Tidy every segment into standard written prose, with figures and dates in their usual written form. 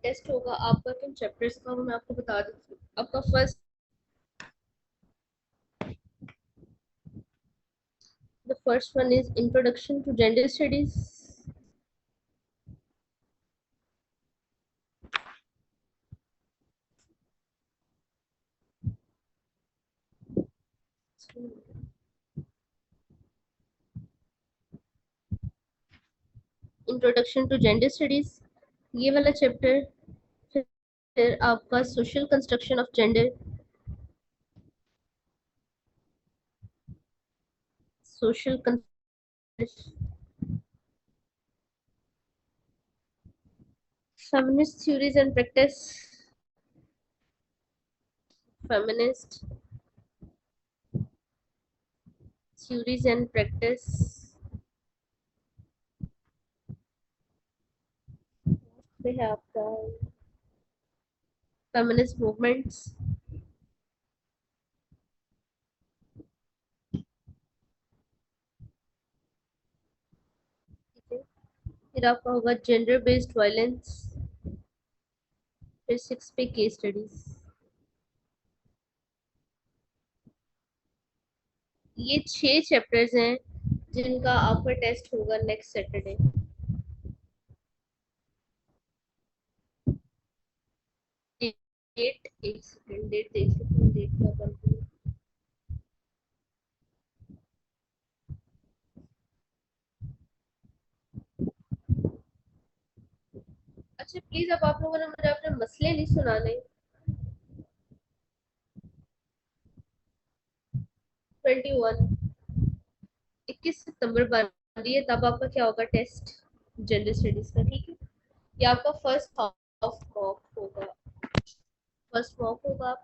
Test होगा आपका किन चैप्टर्स का, वो मैं आपको बता देती हूँ। आपका first, the first one is introduction to gender studies. Introduction to gender studies, ये वाला चैप्टर। फिर आपका social construction of gender, social feminist theories and practice, feminist theories and practice। फिर है आपका feminist movements। ठीक है, फिर आपका होगा जेंडर बेस्ड वायलेंस। फिर 6 पे केस स्टडीज। ये 6 चैप्टर्स हैं जिनका आपका टेस्ट होगा नेक्स्ट सैटरडे। डेट, एक सेकंड, डेट देख लेते हैं, डेट क्या बनती है। अच्छा प्लीज, अब आप लोगों ने मुझे अपने मसले नहीं सुनाने। 21, 21 सितंबर बन रही है, तब आपका क्या होगा टेस्ट, जेंडर स्टडीज का। ठीक है, ये आपका फर्स्ट हाफ मॉक होगा, फर्स्ट मॉक होगा।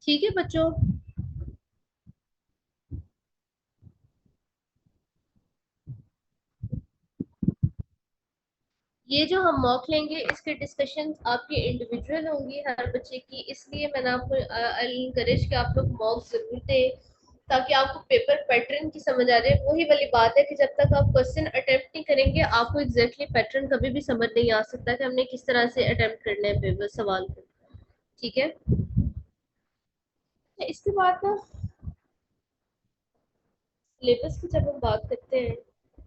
ठीक है बच्चों, ये जो हम मॉक लेंगे इसके डिस्कशन आपकी इंडिविजुअल होंगी हर बच्चे की, इसलिए मैंने आपको इनकरेज कि आप लोग मॉक जरूर दें, ताकि आपको पेपर पैटर्न की समझ आ जाए। वही वाली बात है कि जब तक आप क्वेश्चन अटेम्प्ट नहीं करेंगे आपको एग्जैक्टली पैटर्न कभी भी समझ नहीं आ सकता कि हमने किस तरह से अटेम्प्ट करना है पेपर सवाल को। ठीक है, तो इसके बाद ना सिलेबस की जब हम बात करते हैं,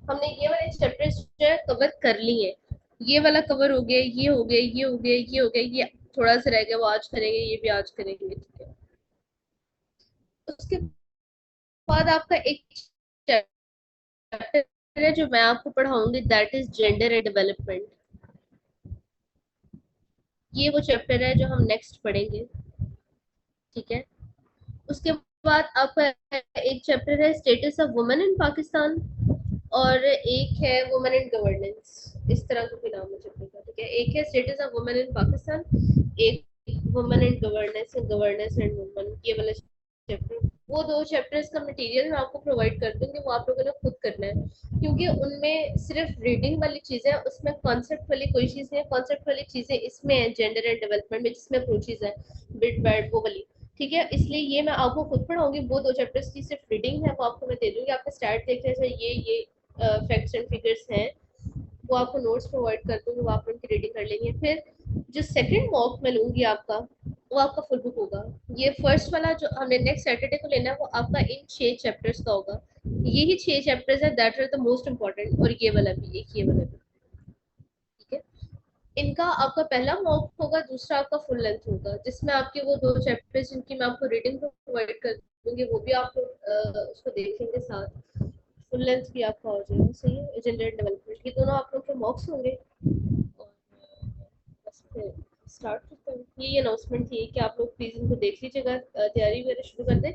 हमने ये वाले चैप्टर्स जो है कवर कर लिए हैं। ये वाला कवर हो गया, ये हो गया, ये हो गया, ये हो गया, ये थोड़ा सा रह गया, वो आज करेंगे, ये भी आज करेंगे। ठीक है, उसके बाद आपका एक चैप्टर है जो मैं आपको पढ़ाऊंगी, that is gender and development. ये वो चैप्टर है जो हम नेक्स्ट पढ़ेंगे। ठीक है, उसके बाद आपका एक चैप्टर है status of women in Pakistan, और एक है वुमेन इन गवर्नेंस, इस तरह का कोई नाम है चैप्टर का। ठीक है, एक है status of women in Pakistan, एक women in governance, governance and women, ये वाला चैप्टर। वो दो चैप्टर्स का मटेरियल मैं आपको प्रोवाइड कर दूंगी, वो आप लोगों ने खुद करना है, क्योंकि उनमें सिर्फ रीडिंग वाली चीजें हैं, उसमें कॉन्सेप्ट वाली कोई चीज नहीं है। कॉन्सेप्ट वाली चीजें इसमें है जेंडर एंड डेवलपमेंट में, जिसमें अप्रोचेज है, बिट बैड वो वाली। ठीक है, इसलिए ये मैं आपको खुद पढ़ाऊंगी। वो दो चैप्टर्स की सिर्फ रीडिंग है, वो आपको मैं दे दूंगी। आपका स्टार्ट देख रहे हैं, ये फैक्ट्स एंड फिगर्स हैं, वो आपको नोट्स प्रोवाइड कर दूंगी, वो आप उनकी रीडिंग कर लेंगे। फिर जो सेकंड मॉक मैं लूंगी आपका, वो आपका फुल बुक होगा। ये फर्स्ट वाला जो हमने नेक्स्ट सैटरडे को लेना है, वो आपका इन 6 चैप्टर्स का होगा। यही 6 चैप्टर्स है that are the most important, और ये वाला भी, एक ये वाला भी। ठीक है, इनका आपका पहला मॉक होगा, दूसरा आपका फुल लेंथ होगा, जिसमें आपके वो दो चैप्टर्स जिनकी मैं आपको रीडिंग प्रोवाइड कर दूंगी, वो भी आप लोग उसको देखेंगे साथ। फुल लेंथ भी आपका हो जाएगा। सही है, जेंडर डेवलपमेंट, ये दोनों आप लोग के मॉक्स होंगे। और बस फिर स्टार्ट करते हैं। ये अनाउंसमेंट थी कि आप लोग प्लीज इनको देख लीजिएगा, तैयारी वगैरह शुरू कर दें।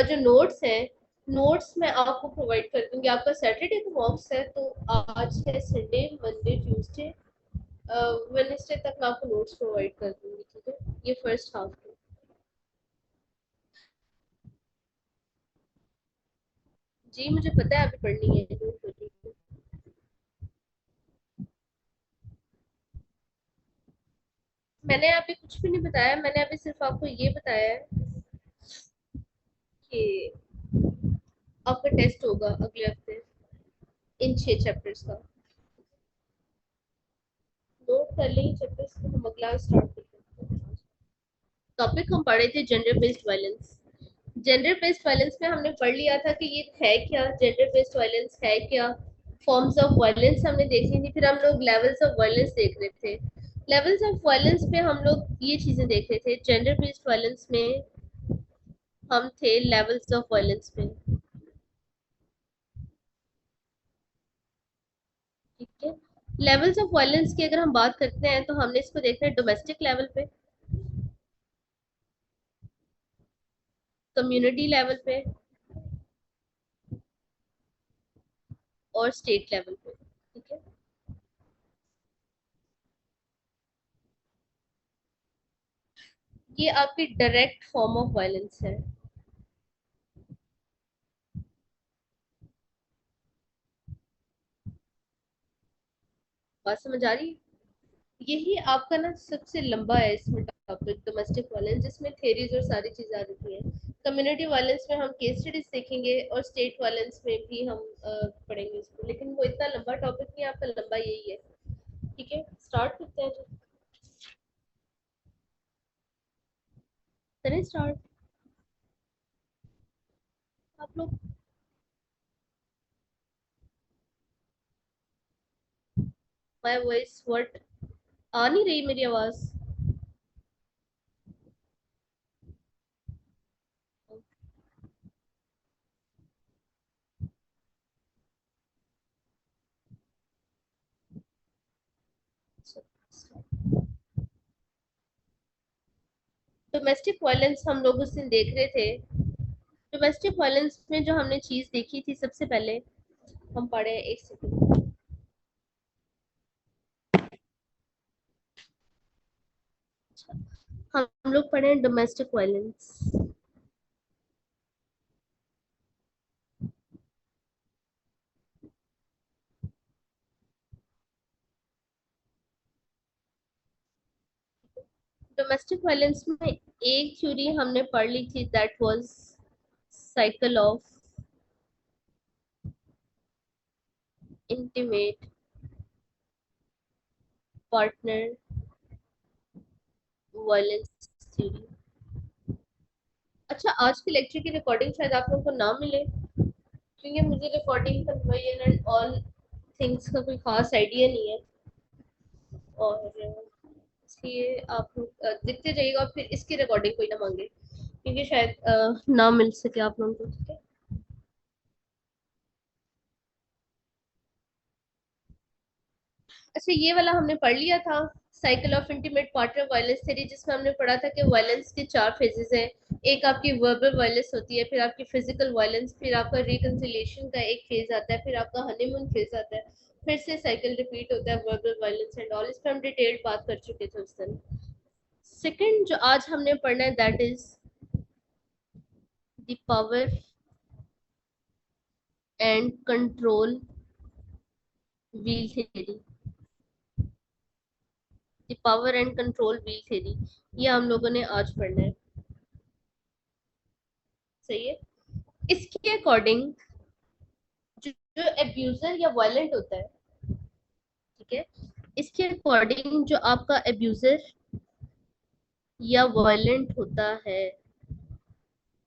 जो नोट्स हैं, नोट्स मैं आपको प्रोवाइड कर दूंगी। आपका सैटरडे को मॉक्स है, तो आज है संडे, मंडे, ट्यूसडे, वेडनेसडे तक मैं आपको नोट्स प्रोवाइड कर दूंगी। ठीक है, ये फर्स्ट हाफ की। जी मुझे पता है अभी पढ़नी है, डोंट वरी। मैंने अभी कुछ भी नहीं बताया, मैंने अभी सिर्फ आपको ये बताया है कि आपका टेस्ट होगा अगले हफ्ते इन 6 चैप्टर्स का। नोट कर लें चैप्टर्स को, हम अगला स्टार्ट करते हैं। टॉपिक हम पढ़े थे gender based violence. Gender based violence में हमने पढ़ लिया था कि ये है क्या, जेंडर बेस्ड वायलेंस है क्या, फॉर्म्स ऑफ वायलेंस हमने देख ली थी, फिर हम लोग लेवल्स ऑफ वायलेंस देख रहे थे। लेवल्स ऑफ वायलेंस में हम लोग ये चीजें देख रहे थे, जेंडर बेस्ड वायलेंस में हम थे लेवल्स ऑफ वायलेंस में। ठीक है, लेवल्स ऑफ वायलेंस की अगर हम बात करते हैं तो हमने इसको देखना है डोमेस्टिक लेवल पे, कम्युनिटी लेवल पे और स्टेट लेवल पे। ठीक है, ये आपकी डायरेक्ट फॉर्म ऑफ वायलेंस है। बात समझ आ रही है? यही आपका ना सबसे लंबा है इसमें टॉपिक, डोमेस्टिक वायलेंस, जिसमें थेरीज और सारी चीजें आ जाती हैं। कम्युनिटी वायलेंस में हम केस स्टडीज देखेंगे और स्टेट वायलेंस में भी हम पढ़ेंगे इसको, लेकिन वो इतना लंबा टॉपिक नहीं है, आपका लंबा यही है। ठीक है, स्टार्ट करते हैं जी। करें स्टार्ट आप लोग। माय वॉइस व्हाट, आ नहीं रही मेरी आवाज? डोमेस्टिक वायलेंस हम लोग उस दिन देख रहे थे। डोमेस्टिक वायलेंस में जो हमने चीज देखी थी सबसे पहले, हम पढ़े एक सेकंड। हम लोग पढ़े डोमेस्टिक वायलेंस। डोमेस्टिक वायलेंस में एक थ्योरी हमने पढ़ ली थी, that was cycle of intimate partner violence theory. अच्छा, आज के लेक्चर की रिकॉर्डिंग शायद आप लोगों को ना मिले, क्योंकि मुझे recording conversion and all things का कोई खास आइडिया नहीं है, और इसलिए आप लोग देखते जाइएगा और फिर इसकी रिकॉर्डिंग कोई ना मांगे, क्योंकि शायद ना मिल सके आप लोगों को। ठीक है, अच्छा ये वाला हमने पढ़ लिया था, cycle of intimate partner violence theory, जिसमें हमने पढ़ा था कि वायलेंस के 4 फेजेस हैं। एक आपकी वर्बल वायलेंस होती है, फिर आपकी फिजिकल वायलेंस, फिर आपका रिकंसिलिएशन का एक फेज आता है, फिर आपका हनीमून फेज आता है, फिर से साइकिल रिपीट होता है, वर्बल वायलेंस एंड ऑल। इस पर हम डिटेल्ड बात कर चुके थे उस दिन। सेकंड जो आज हमने पढ़ना है, that is the power and control wheel theory. The power and control wheel theory, ये हम लोगों ने आज पढ़ना है। सही है, इसके अकॉर्डिंग जो एब्यूजर या वायलेंट होता है, ठीक है, इसके अकॉर्डिंग जो आपका एब्यूजर या वायलेंट होता है,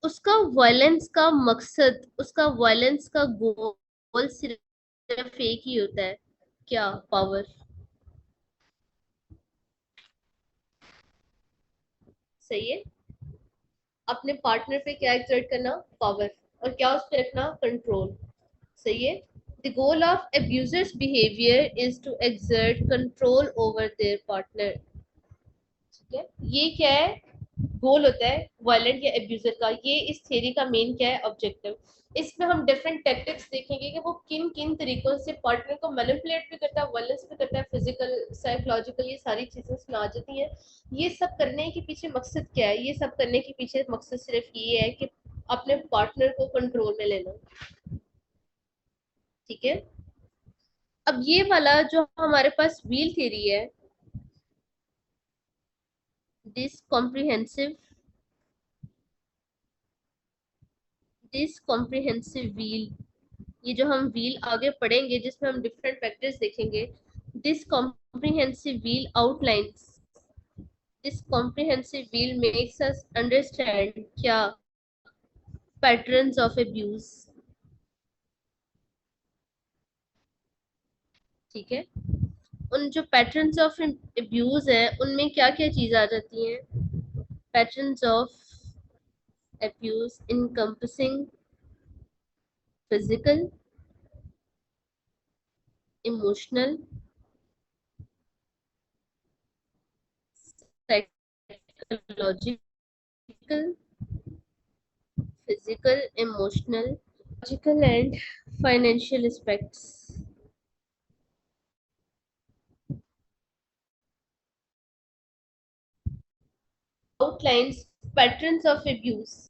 उसका वायलेंस का मकसद, उसका वायलेंस का गोल सिर्फ एक ही होता है, क्या? पावर। सही है, अपने पार्टनर पे क्या एक्सर्ट करना? पावर। और क्या उस पे रखना? कंट्रोल। सही है, the goal of abusers behavior is to exert control over their partner। ठीक है, ये क्या है? गोल होता है वायलेंट या एब्यूजर का, ये इस थ्योरी का मेन क्या है? ऑब्जेक्टिव। इसमें हम डिफरेंट टैक्टिक्स देखेंगे कि वो किन किन तरीकों से पार्टनर को मैनिपुलेट भी करता है, वायलेंस भी करता है, फिजिकल साइकोलॉजिकल, ये सारी चीजें उसमें आ जाती हैं। ये सब करने के पीछे मकसद क्या है? ये सब करने के पीछे मकसद सिर्फ ये है कि अपने पार्टनर को कंट्रोल में लेना। ठीक है, अब ये वाला जो हमारे पास व्हील थ्योरी है, दिस कॉम्प्रिहेंसिव व्हील, ये जो हम व्हील आगे पढ़ेंगे जिसमें हम डिफरेंट फैक्टर्स देखेंगे, this comprehensive wheel outlines, this comprehensive wheel makes us understand क्या, पैटर्न्स ऑफ अब्यूज, ठीक है। उन जो पैटर्न्स ऑफ अब्यूज है उनमें क्या क्या चीज आ जाती हैं, patterns of abuse encompassing physical, emotional, psychological, physical, emotional, logical and financial aspects. Outlines patterns of abuse.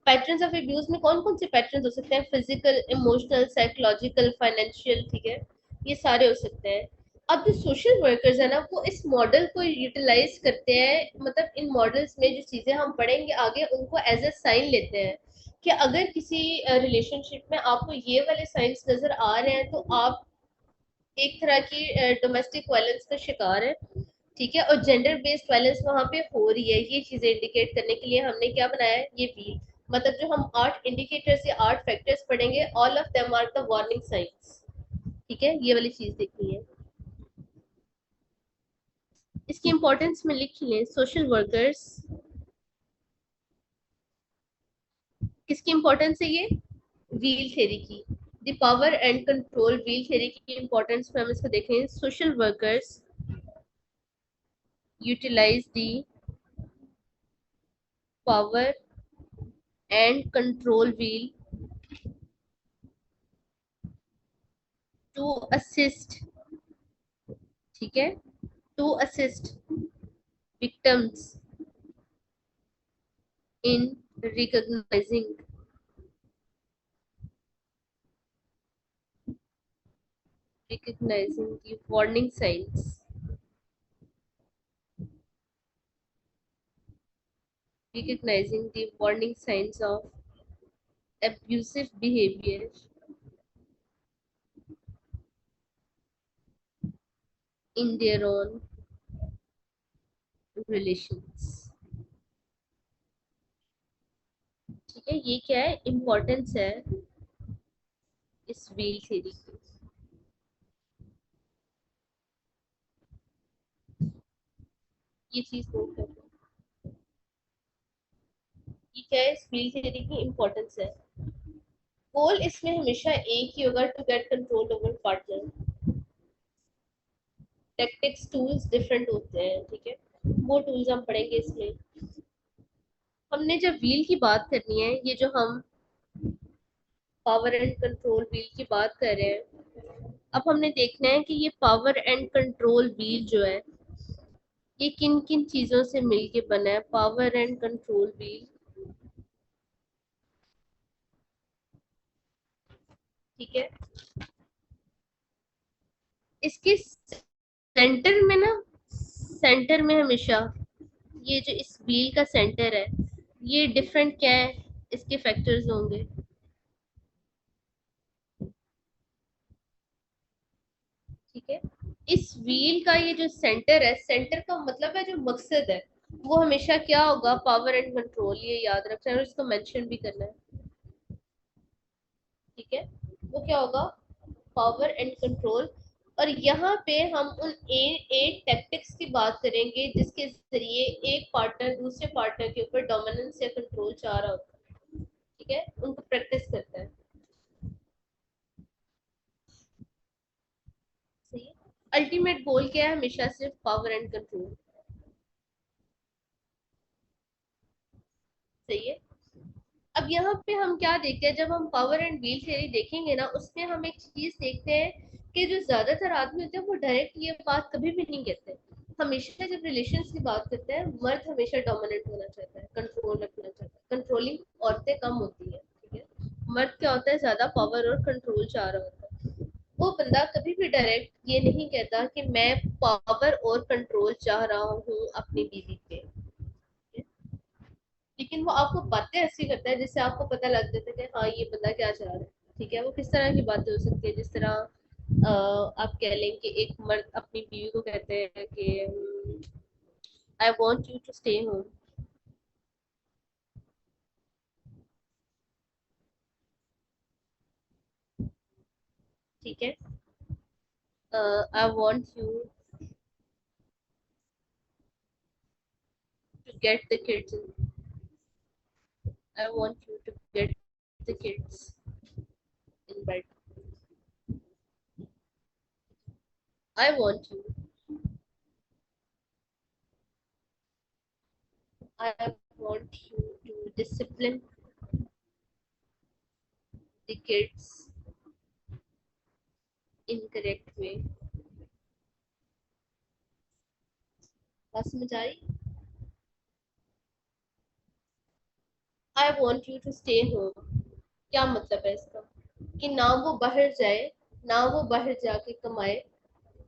Patterns of abuse में कौन कौन से पैटर्न्स हो सकते हैं, फिजिकल, इमोशनल, साइकोलॉजिकल, फाइनेंशियल, ठीक है, ये सारे हो सकते हैं। अब जो सोशल वर्कर्स है ना वो इस मॉडल को यूटिलाइज करते हैं, मतलब इन मॉडल्स में जो चीजें हम पढ़ेंगे आगे उनको एज ए साइन लेते हैं कि अगर किसी रिलेशनशिप में आपको ये वाले साइंस नजर आ रहे हैं तो आप एक तरह की डोमेस्टिक वायलेंस का शिकार है, ठीक है। और जेंडर बेस्ड वायलेंस वहां पे हो रही है, ये चीजें इंडिकेट करने के लिए हमने क्या बनाया है, ये व्हील। मतलब जो हम 8 इंडिकेटर्स या 8 फैक्टर्स पढ़ेंगे, all of them are the warning signs, ठीक है, ये वाली चीज देखनी है। इसकी इंपॉर्टेंस में लिख लें, सोशल वर्कर्स, किसकी इंपॉर्टेंस है ये, व्हील थ्योरी की, the power and control wheel theory की इंपॉर्टेंस में हम इसको देखें, social workers utilize the power and control wheel to assist, ठीक है, to assist victims in recognizing the warning signs, recognizing the warning signs of abusive behavior in their own relations, ठीक है। ये क्या है, इम्पोर्टेंस है इस व्हील थ्योरी की, ये चीज नोट कर लो, ये क्या है, इस व्हील थ्योरी की इम्पोर्टेंस है। गोल इसमें हमेशा एक ही होगा, to get control over partner, tactics tools different होते हैं, ठीक है, वो टूल्स हम पढ़ेंगे इसमें। हमने जब व्हील की बात करनी है, ये जो हम पावर एंड कंट्रोल व्हील की बात कर रहे हैं, अब हमने देखना है कि ये पावर एंड कंट्रोल व्हील जो है ये किन किन चीजों से मिलके बना है, पावर एंड कंट्रोल व्हील, ठीक है। इसके सेंटर में ना, सेंटर में हमेशा ये जो इस व्हील का सेंटर है, ये डिफरेंट क्या है, इसके फैक्टर्स होंगे, ठीक है। इस व्हील का ये जो सेंटर है, सेंटर का मतलब है जो मकसद है वो हमेशा क्या होगा, पावर एंड कंट्रोल, ये याद रखना है और इसको मेंशन भी करना है, ठीक है। वो क्या होगा, पावर एंड कंट्रोल। और यहाँ पे हम उन 8 टैक्टिक्स की बात करेंगे जिसके जरिए एक पार्टनर दूसरे पार्टनर के ऊपर डोमिनेंस या कंट्रोल चाह रहा होता है, ठीक है, उनको प्रैक्टिस करता है, सही है। अल्टीमेट गोल क्या है, हमेशा सिर्फ पावर एंड कंट्रोल, सही है। अब यहाँ पे हम क्या देखते हैं, जब हम पावर एंड व्हील थ्योरी देखेंगे ना, उसमें हम एक चीज देखते हैं कि जो ज्यादातर आदमी होते हैं वो डायरेक्ट ये बात कभी भी नहीं कहते। हमेशा जब रिलेशंस की बात करते हैं, मर्द हमेशा डोमिनेंट होना चाहता है, कंट्रोल रखना चाहता है, कंट्रोलिंग औरतें कम होती है, ठीक है। मर्द क्या होता है, ज्यादा पावर और कंट्रोल चाह रहा होता है। वो बंदा कभी भी डायरेक्ट ये नहीं कहता कि मैं पावर और कंट्रोल चाह रहा हूँ अपनी बीवी पे, लेकिन वो आपको बातें ऐसी करता है जिससे आपको पता लग जाता है कि हाँ ये बंदा क्या चाह रहा है। ठीक है, वो किस तरह की बातें हो सकती है, जिस तरह आप कह लें कि एक मर्द अपनी बीवी को कहते हैं कि I want you to stay home. ठीक है, I want you to get the kids, I want you to get the kids in bed, I want you, I want you to discipline the kids in correct way. बात समझ आई? I want you to stay home, क्या मतलब है इसका? कि ना वो बाहर जाए, ना वो बाहर जाके कमाए।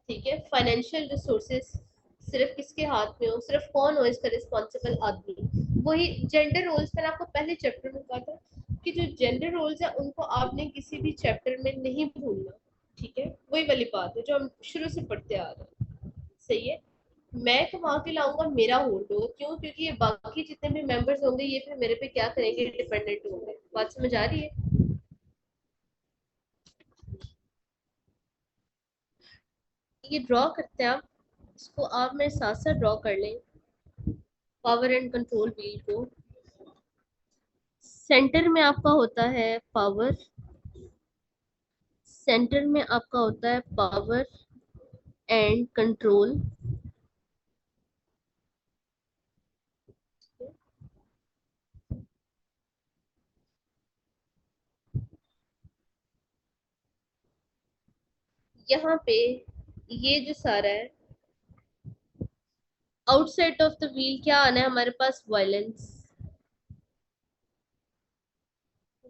ठीक है, फाइनेंशियल रिसोर्सेस सिर्फ किसके हाथ में हो, सिर्फ कौन हो इसका रिस्पॉन्सिबल आदमी। वही जेंडर रोल्स, मैंने आपको पहले चैप्टर में कहा था कि जो जेंडर रोल्स है उनको आपने किसी भी चैप्टर में नहीं भूलना। ठीक है, वही वाली बात है जो हम शुरू से पढ़ते आ रहे हैं। सही है, मैं कमा के लाऊंगा, मेरा होल्ड होगा, क्यों? क्योंकि ये बाकी जितने भी मेंबर्स होंगे ये फिर मेरे पे क्या करेंगे, डिपेंडेंट होंगे। बात समझ आ रही है? ये ड्रॉ करते हैं आप, इसको आप मेरे साथ साथ ड्रॉ कर लें, पावर एंड कंट्रोल व्हील को। सेंटर में आपका होता है पावर, सेंटर में आपका होता है पावर एंड कंट्रोल। यहाँ पे ये जो सारा है, आउटसाइड ऑफ द व्हील क्या आना है हमारे पास? वायलेंस।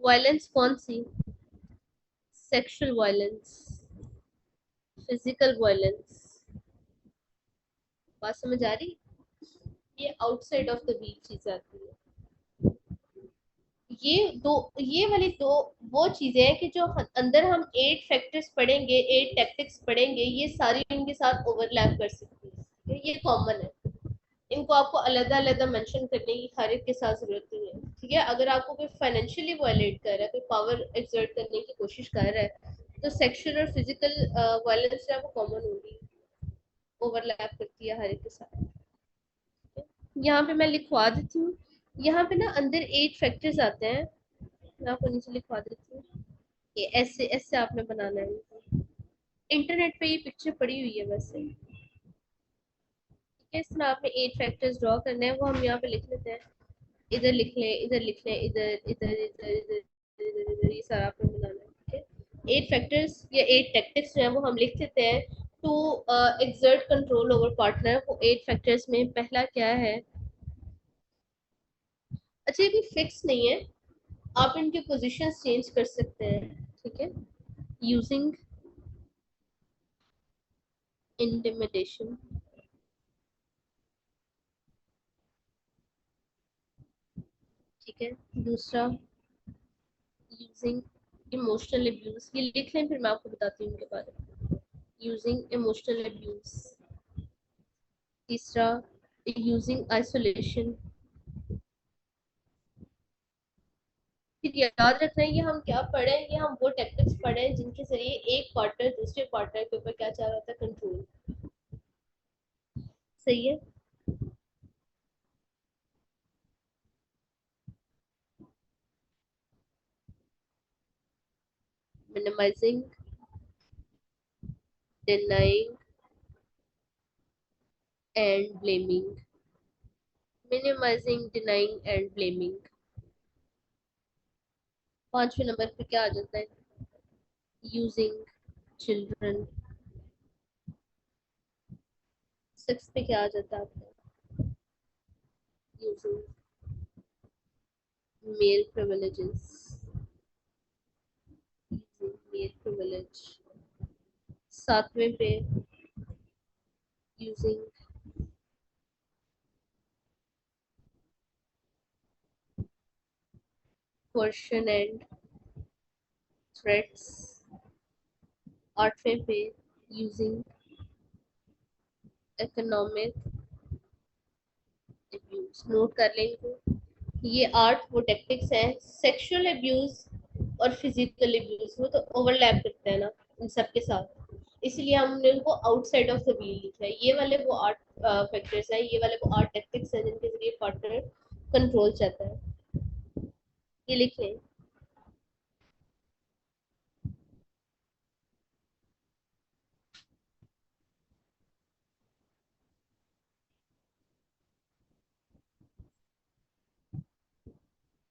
वायलेंस कौन सी? Sexual violence, physical violence. बात समझ आ रही? ये आउटसाइड ऑफ द व्हील चीज आती है। ये वाली दो वो चीजें हैं कि जो अंदर हम 8 फैक्टर्स पढ़ेंगे, 8 टैक्टिक्स पढ़ेंगे, ये सारी इनके साथ ओवरलैप कर सकती है, ये कॉमन है। इनको आपको अलग अलग मेंशन करने की हर एक के साथ जरूरत नहीं है। ठीक है, अगर आपको कोई फाइनेंशियली वायलेट कर रहा है, कोई पावर एक्सर्ट करने की कोशिश कर रहा है, तो सेक्सुअल और फिजिकल वायलेंस जो है वो कॉमन होगी, ओवरलैप करती है हर एक के साथ। यहाँ पे मैं लिखवा देती हूँ, यहाँ पे ना अंदर 8 फैक्टर्स आते हैं, मैं आपको नीचे लिखवा देती हूँ। ये ऐसे ऐसे आपने बनाना है, इंटरनेट पे ये पिक्चर पड़ी हुई है वैसे। ठीक है, इसमें आपने 8 फैक्टर्स ड्रॉ करने हैं, वो हम यहाँ पे लिख लेते हैं। इधर लिख लें, इधर लिख लें, इधर इधर इधर इधर इधर इधर, ये सारा आपने बनाना है। ठीक है, 8 फैक्टर्स या 8 टैक्टिक्स जो है वो हम लिख देते हैं to exert control over partner. वो 8 फैक्टर्स में पहला क्या है? अच्छा, ये कोई फिक्स नहीं है, आप इनके पोजीशंस चेंज कर सकते हैं। ठीक है, यूजिंग इंटिमिडेशन। ठीक है, दूसरा यूजिंग इमोशनल अब्यूज, ये लिख लें फिर मैं आपको बताती हूँ इनके बारे में। Using emotional abuse. तीसरा यूजिंग आइसोलेशन। फिर याद रखना है ये हम क्या पढ़े, ये हम वो टेक्निक्स पढ़े जिनके जरिए एक पार्टनर दूसरे पार्टनर के ऊपर क्या चाह रहा होता है? कंट्रोल। सही है, minimising, denying and blaming. Minimising, denying and blaming. 5वें नंबर पे क्या आ जाता है? Using children. 6 पे क्या आ जाता है आपका? Using male privileges, using male privilege। सातवें पे यूजिंग क्वेश्चन एंड थ्रेट्स, आठवें पे यूजिंग इकोनॉमिक अब्यूज। नोट कर लेंगे, ये 8 वो टेक्टिक्स हैं। सेक्सुअल अब्यूज और फिजिकल अब्यूज वो तो ओवरलैप करते हैं ना इन सब के साथ, इसलिए हमने उनको आउटसाइड ऑफ द व्हील लिखा है। ये वाले वो 8 फैक्टर्स हैं, ये वाले वो 8 टेक्टिक्स हैं जिनके जरिए पार्टनर कंट्रोल चाहता है। ये लिख लें।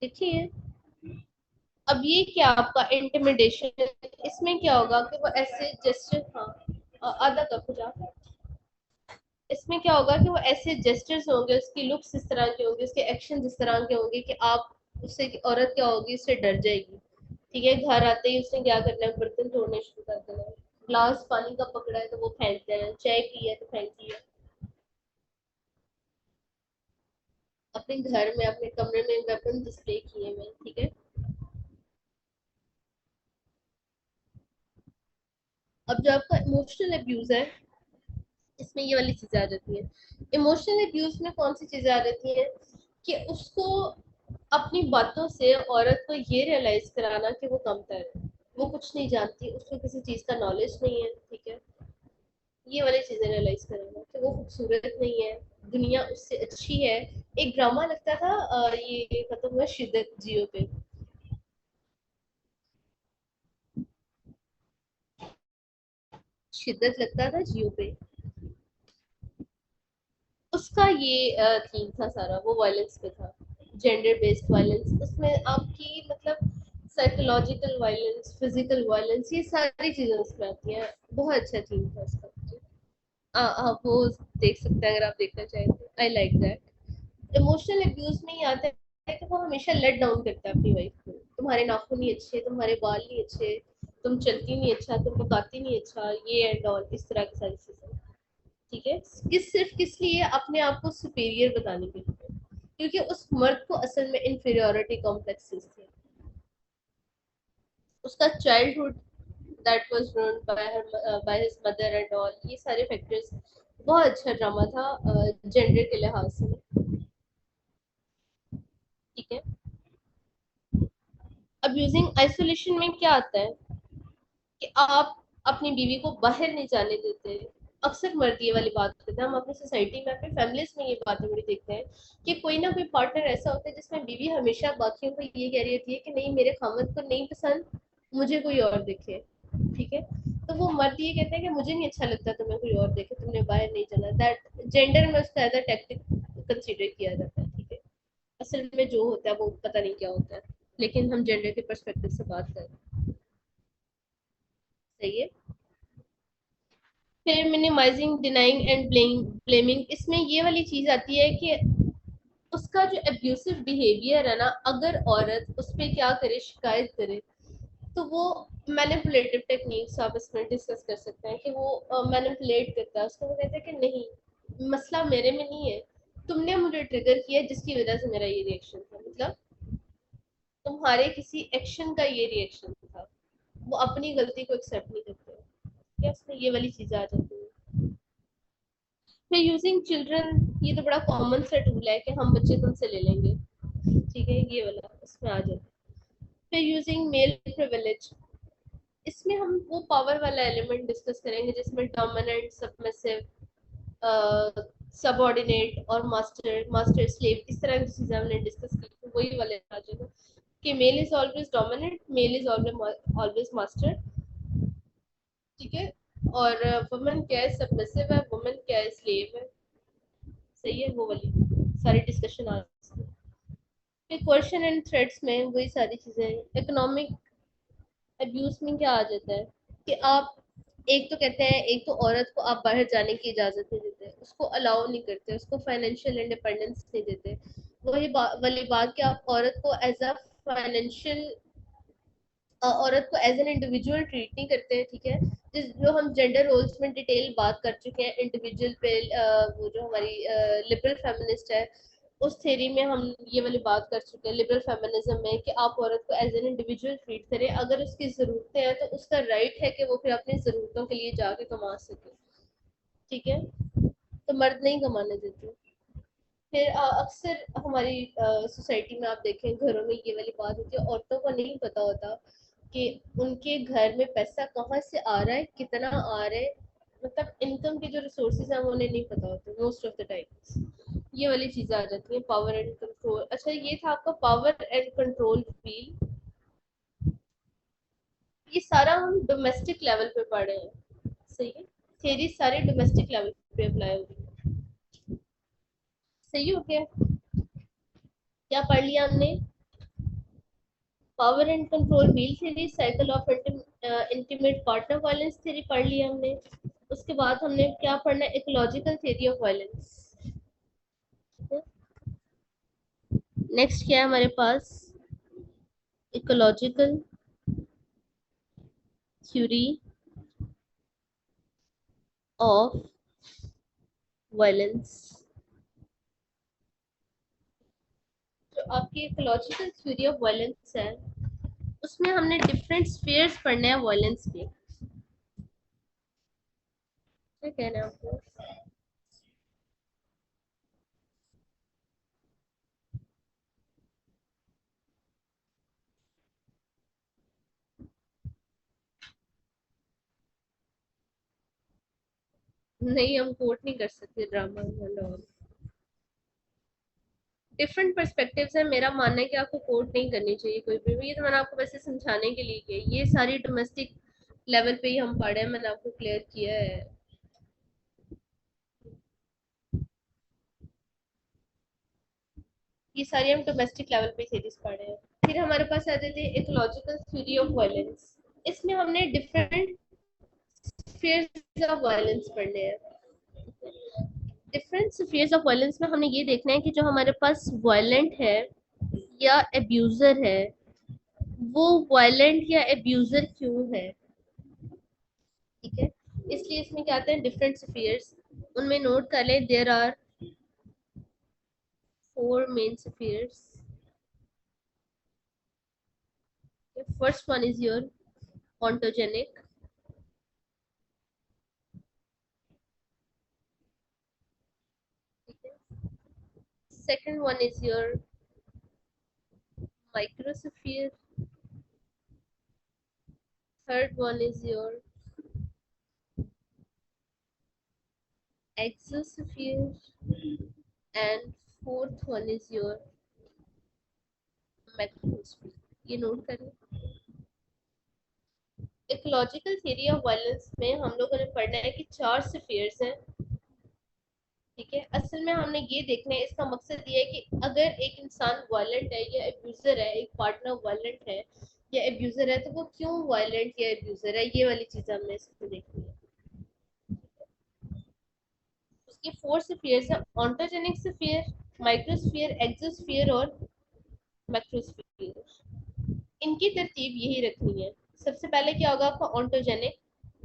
देखिए, अब ये क्या आपका इंटिमिडेशन, इसमें क्या होगा कि वो ऐसे जेस्चर, हाँ आधा कप जा, इसमें क्या होगा कि वो ऐसे जेस्चर्स होंगे, उसकी लुक्स इस तरह के होंगे, उसके एक्शन इस तरह के होंगे कि आप उससे, औरत क्या होगी, उससे डर जाएगी। ठीक है, घर आते ही उसने क्या करना है, बर्तन धोने शुरू कर देना है, ग्लास पानी का पकड़ा है तो वो फेंक देना है, चाय पी है तो फेंक दिया। अपने घर में अपने कमरे में वेपन डिस्प्ले किए हुए, ठीक है। अब जो आपका इमोशनल अब्यूज है, इसमें ये वाली चीजें आ जाती है। इमोशनल अब्यूज में कौन सी चीजें आ जाती है कि उसको अपनी बातों से औरत को ये रियलाइज कराना कि वो कमतर है, वो कुछ नहीं जानती, उसको किसी चीज का नॉलेज नहीं है, ठीक है। ये वाली चीजें रियलाइज कराना कि वो खूबसूरत नहीं है, दुनिया उससे अच्छी है। एक ड्रामा लगता था, ये खत्म हुआ शिद्दत जियो पे। शिद्दत लगता था जियो पे, उसका ये थीम था सारा, वो वायलेंस पे था, जेंडर बेस्ड वायलेंस। उसमें आपकी मतलब साइकोलॉजिकल वायलेंस, फिजिकल वायलेंस, ये सारी चीजें उसमें आती हैं। बहुत अच्छा थीम था उसका। आप वो देख सकते हैं अगर आप देखना चाहें तो, I like that. Emotional abuse में ही आता है कि वो हमेशा लेट डाउन करता है अपनी वाइफ को, तुम्हारे नाखून नहीं अच्छे, तुम्हारे बाल नहीं अच्छे, तुम चलती नहीं अच्छा, तुम पकाती नहीं अच्छा, ये एंड ऑल, इस तरह की सारी चीजें। ठीक है, सिर्फ किस लिए, अपने आप को सुपीरियर बताने के लिए, क्योंकि उस मर्द को असल में इंफीरियोरिटी कॉम्प्लेक्सेस थे। उसका childhood that was ruined bye her, by his mother and all, ये सारे फैक्टर्स। बहुत अच्छा ड्रामा था जेंडर के लिहाज से। ठीक है। अब्यूजिंग आइसोलेशन में क्या आता है कि आप अपनी बीवी को बाहर नहीं जाने देते। अक्सर मर्द ये वाली बात करते हैं, हम अपनी सोसाइटी में, अपने फैमिलीज में ये बातें बड़ी देखते हैं कि कोई ना कोई पार्टनर ऐसा होता है जिसमें बीवी हमेशा बाकियों को ये कह रही होती है कि नहीं, मेरे खामद को नहीं पसंद, मुझे कोई और देखे। ठीक है, तो वो मर्द ये कहते हैं कि मुझे नहीं अच्छा लगता तुम्हें कोई और देखे, तुमने बाहर नहीं जाना। दैट जेंडर में उसका एज अ टैक्टिक कंसीडर किया जाता है। ठीक है, असल में जो होता है वो पता नहीं क्या होता है, लेकिन हम जेंडर के पर्सपेक्टिव से बात कर रहे हैं। सही है। फिर मिनिमाइजिंग, डिनाइंग एंड ब्लेमिंग, इसमें ये वाली चीज आती है कि उसका जो एब्यूसिव बिहेवियर है ना, अगर औरत उस पर क्या करे, शिकायत करे, तो वो मैनिपुलेटिव टेक्निक्स आप इसमें डिस्कस कर सकते हैं कि वो मैनिपुलेट करता है उसको। वो कहता है कि नहीं, मसला मेरे में नहीं है, तुमने मुझे ट्रिगर किया जिसकी वजह से मेरा ये रिएक्शन था, मतलब तुम्हारे किसी एक्शन का ये रिएक्शन था। वो अपनी गलती को एक्सेप्ट नहीं करते। क्या इसमें ये वाली चीजें आ जाती है। फिर यूजिंग चिल्ड्रन, ये तो बड़ा कॉमन सा टूल है कि हम बच्चे तुमसे ले लेंगे। ठीक है, ये वाला इसमें आ जाता है। फिर यूजिंग मेल प्रिविलेज, इसमें हम वो पावर वाला एलिमेंट डिस्कस करेंगे जिसमें डोमिनेंट, सबमिसिव, सबऑर्डिनेट और मास्टर, मास्टर स्लेव, इस तरह की चीजें हमने डिस्कस की, तो वही वाले आ जाएगा कि male is always dominant, male is always master. ठीक है, और वुमेन क्या है, सबमिसिव है, वुमेन क्या है, स्लेव है। सही है, वो वाली सारी डिस्कशन आ रही है। फिर क्वेश्चन एंड थ्रेड्स में वही सारी चीजें। इकोनॉमिक अब्यूज में क्या आ जाता है कि आप, एक तो कहते हैं, एक तो औरत को आप बाहर जाने की इजाजत नहीं देते, उसको अलाउ नहीं करते, उसको फाइनेंशियल इंडिपेंडेंस नहीं देते। वही वाली बात कि आप औरत को एज अ फाइनेंशियल, औरत को एज एन इंडिविजुअल ट्रीट नहीं करते हैं। ठीक है, जो हम जेंडर रोल्स में डिटेल बात कर चुके हैं, इंडिविजुअल पे वो जो हमारी लिबरल फेमिनिस्ट है, उस थ्योरी में हम ये वाली बात कर चुके हैं लिबरल फेमिनिज्म में, कि आप औरत को एज एन इंडिविजुअल ट्रीट करें, अगर उसकी ज़रूरतें हैं तो उसका राइट है कि वो फिर अपनी ज़रूरतों के लिए जाके कमा सके। ठीक है, तो मर्द नहीं कमाने देते। फिर अक्सर हमारी सोसाइटी में आप देखें, घरों में ये वाली बात होती है, औरतों को नहीं पता होता कि उनके घर में पैसा कहाँ से आ रहा है, कितना आ रहा है, मतलब इनकम के जो रिसोर्सेज हैं वो उन्हें नहीं पता होते मोस्ट ऑफ द टाइम। ये वाली चीजें आ जाती हैं, पावर एंड कंट्रोल। अच्छा, ये था आपका पावर एंड कंट्रोल फील। ये सारा हम डोमेस्टिक लेवल पे पढ़े हैं, सही है, थेरी सारे डोमेस्टिक लेवल पे अप्लाई होगी। सही हो गया, क्या पढ़ लिया हमने? Power and control wheel theory, cycle of intimate partner violence theory पढ़ लिया हमने। उसके बाद हमने क्या पढ़ना है? Ecological theory of violence. Next क्या है हमारे पास? Ecological theory of violence. जो आपकी इकोलॉजिकल थ्योरी ऑफ वायलेंस है, उसमें हमने डिफरेंट स्फीयर्स पढ़ने हैं वायलेंस के। क्या कहना है आपको? नहीं, हम कोट नहीं कर सकते ड्रामा में। डिफरेंट पर्सपेक्टिव्स है, मेरा मानना है कि आपको कोट नहीं करनी चाहिए कोई भी। ये तो मैंने आपको वैसे समझाने के लिए किया, ये सारी डोमेस्टिक लेवल पे ही हम पढ़े हैं, मैंने आपको क्लियर किया है। ये सारी हम डोमेस्टिक लेवल पे सीरीज पढ़े हैं। फिर हमारे पास आते थे इकोलॉजिकल थ्योरी ऑफ वायलेंस। इसमें हमने डिफरेंट स्फीयर्स ऑफ वायलेंस पढ़ने हैं। डिफरेंट स्फीयर्स ऑफ वायलेंस में हमने ये देखना है कि जो हमारे पास वायलेंट है या एब्यूजर है, वो वायलेंट या एब्यूजर क्यों है। ठीक है, इसलिए इसमें क्या आते हैं? Different spheres. उनमें नोट कर ले, there are 4 main spheres. First one is your ontogenic. Second one is your microsphere. Third one is your exosphere. And fourth one is your macrosphere. ये नोट करें। इकोलॉजिकल थ्योरी ऑफ वायलेंस में हम लोगों ने पढ़ना है कि 4 स्फीयर्स हैं। ठीक है, असल में हमने ये देखना है, इसका मकसद ये है कि अगर एक इंसान वायलेंट है या एब्यूजर है, एक पार्टनर वायलेंट है या एब्यूजर है, तो वो क्यों वायलेंट या एब्यूजर है, ये वाली चीज हमने इसको देखनी है। उसके 4 स्फीयर्स है: ऑन्टोजेनिक स्फीयर, माइक्रोस्फीयर, एक्सोस्फीयर और मैक्रोस्फीयर। इनकी तरतीब यही रखनी है। सबसे पहले क्या होगा आपका? ऑन्टोजेनिक,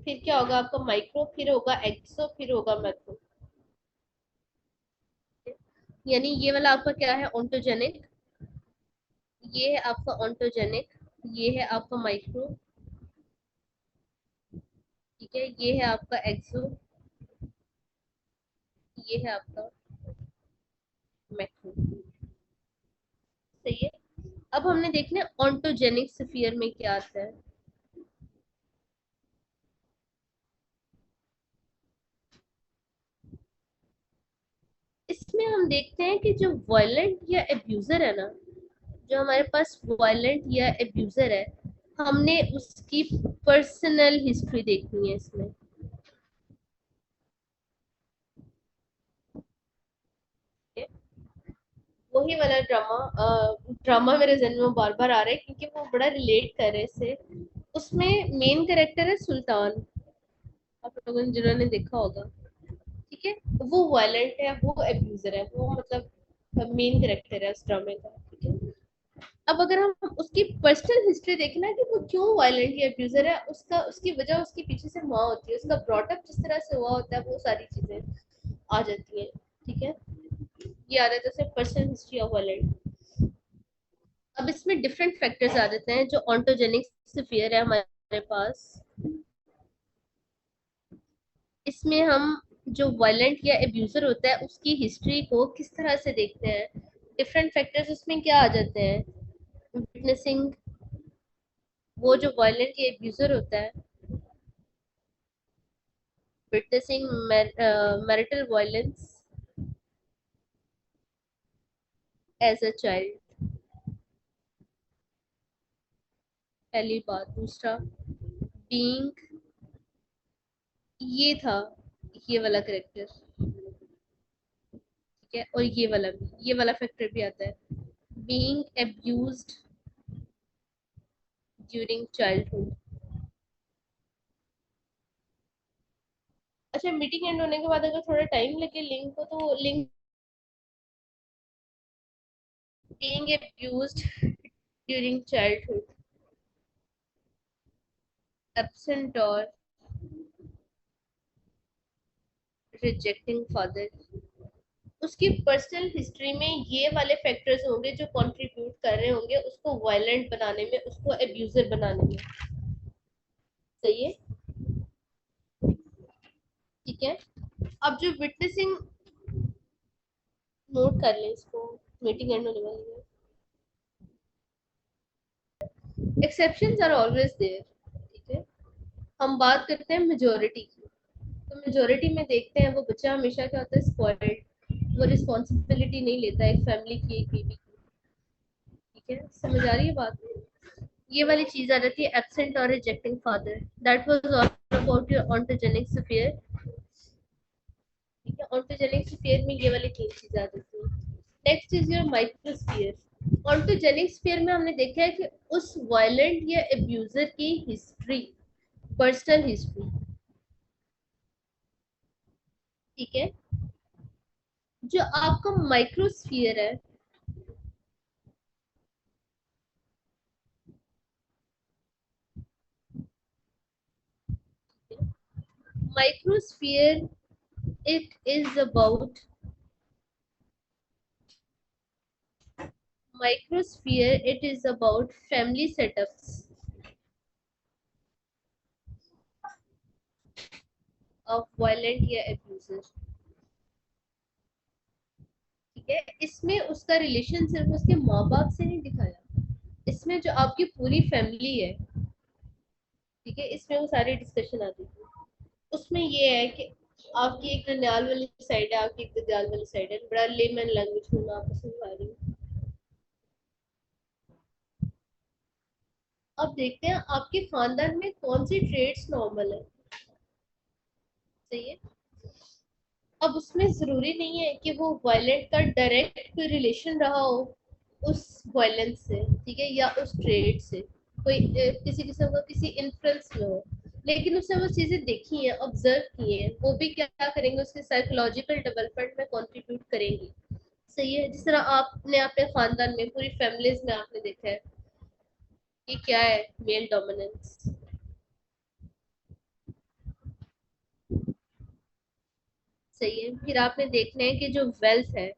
फिर क्या होगा आपका? माइक्रो, फिर होगा एक्सो, फिर होगा मैक्रो। यानी ये वाला आपका क्या है? ऑन्टोजेनिक। ये है आपका ऑन्टोजेनिक, ये है आपका माइक्रो, ठीक है, ये है आपका एक्सो, ये है आपका मैक्रो। सही है। अब हमने देखना है ऑन्टोजेनिक स्फीयर में क्या आता है। इसमें हम देखते हैं कि जो वायलेंट या एब्यूजर है ना, जो हमारे पास वायलेंट या एब्यूजर है, हमने उसकी पर्सनल हिस्ट्री देखनी है इसमें। वही वाला ड्रामा, ड्रामा मेरे जहन में बार बार आ रहा है क्योंकि वो बड़ा रिलेट कर रहे इससे। उसमें मेन कैरेक्टर है सुल्तान, आप लोगों ने जिन्होंने देखा होगा। ठीक है, वो वायलेंट है, वो एब्यूजर है, वो मतलब मेन कैरेक्टर है उस ड्रामे का। ठीक है, अब अगर हम उसकी पर्सनल हिस्ट्री देखें ना कि वो क्यों वायलेंट या अब्यूजर है, उसका उसकी वजह उसके पीछे से माँ होती है, उसका ब्रॉटअप जिस तरह से हुआ होता है, वो सारी चीजें आ जाती हैं। ठीक है, ये आ जाता है जैसे पर्सनल हिस्ट्री ऑफ वायलेंट। अब इसमें डिफरेंट फैक्टर्स आ जाते हैं जो ऑन्टोजेनिक फियर है हमारे पास। इसमें हम जो वायलेंट या एब्यूजर होता है उसकी हिस्ट्री को किस तरह से देखते हैं। डिफरेंट फैक्टर्स उसमें क्या आ जाते हैं, विटनेसिंग, वो जो वायलेंट या एब्यूजर होता है, witnessing marital violence as a child, पहली बात। दूसरा, बीइंग, ये था, ये वाला करेक्टर, ठीक है, और ये वाला भी, ये वाला फैक्टर भी आता है, बीइंग एब्यूज्ड ड्यूरिंग चाइल्डहुड। अच्छा, मीटिंग एंड होने के बाद अगर थोड़ा टाइम लगे लिंक को, तो link being abused during childhood, absent or rejecting father, उसकी पर्सनल हिस्ट्री में ये वाले फैक्टर्स होंगे जो कंट्रीब्यूट कर रहे होंगे उसको वायलेंट बनाने में, उसको एब्यूजर बनाने में। सही है, ठीक है। अब जो विटनेसिंग, नोट कर लें इसको, मीटिंग एंड होने वाली है। एक्सेप्शंस आर ऑलवेज देयर, ठीक है। हम बात करते हैं मेजोरिटी की, तो मेजोरिटी में देखते हैं वो बच्चा हमेशा क्या होता है, स्पॉइल्ड, वो रिस्पॉन्सिबिलिटी नहीं लेता एक फैमिली की, एक बेबी की। ठीक है, समझ आ रही है बात। ये वाली चीज आ जाती है एब्सेंट और rejecting father, that was all about your ontogenic sphere. ठीक है, ऑन्टोजेनिक स्फीयर में ये वाली तीन चीजें आ जाती है। Next is your microsphere. Ontogenic sphere में हमने देखा है कि उस वायलेंट या एब्यूजर की हिस्ट्री, पर्सनल हिस्ट्री, ठीक है। जो आपका माइक्रोस्फीयर है, microsphere, it is about, microsphere, it is about family setups of violent या abuser। ठीक है, इसमें उसका रिलेशन सिर्फ उसके माँ बाप से नहीं दिखाया, इसमें जो आपकी पूरी फैमिली है, ठीक है, इसमें वो सारी डिस्कशन आती है। उसमें ये है कि आपकी एक ननियाल वाली साइड है, आपकी एक ददियाल वाली साइड है, बड़ा लेमन लैंग्वेज में मैं आपको समझा रही हूँ। अब देखते हैं आपके खानदान में कौन सी ट्रेड्स नॉर्मल है। सही है, अब उसमें जरूरी नहीं है कि वो वायलेंट का डायरेक्ट कोई रिलेशन रहा हो उस वायलेंस से, ठीक है, या उस ट्रेड से कोई किसी किस्म का किसी इन्फ्लुएंस में हो, लेकिन उसने वो चीजें देखी हैं, ऑब्जर्व की हैं, वो भी क्या करेंगे, उसके साइकोलॉजिकल डेवलपमेंट में कंट्रीब्यूट करेंगी। सही है, जिस तरह आपने अपने खानदान में पूरी फैमिलीज में आपने देखा है कि क्या है, मेल डोमिनेंस। सही है, फिर आपने देखना है कि जो वेल्थ है,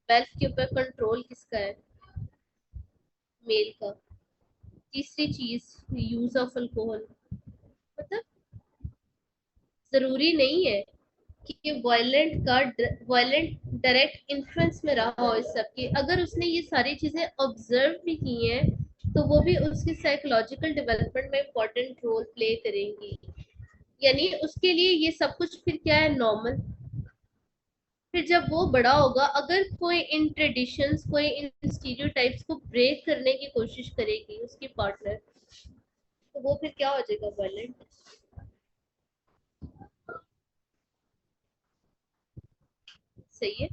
वेल्थ के ऊपर कंट्रोल किसका है, मेल का। तीसरी चीज, यूज ऑफ अल्कोहल, मतलब जरूरी नहीं है कि वायलेंट डायरेक्ट इन्फ्लुएंस में रहा हो इस सब की, अगर उसने ये सारी चीजें ऑब्जर्व भी की हैं तो वो भी उसकी साइकोलॉजिकल डेवलपमेंट में इम्पोर्टेंट रोल प्ले करेंगी। यानी उसके लिए ये सब कुछ फिर क्या है, नॉर्मल। फिर जब वो बड़ा होगा, अगर कोई इन ट्रेडिशंस, कोई इन स्टीरियोटाइप्स को ब्रेक करने की कोशिश करेगी उसकी पार्टनर, तो वो फिर क्या हो जाएगा, वायलेंट। सही है,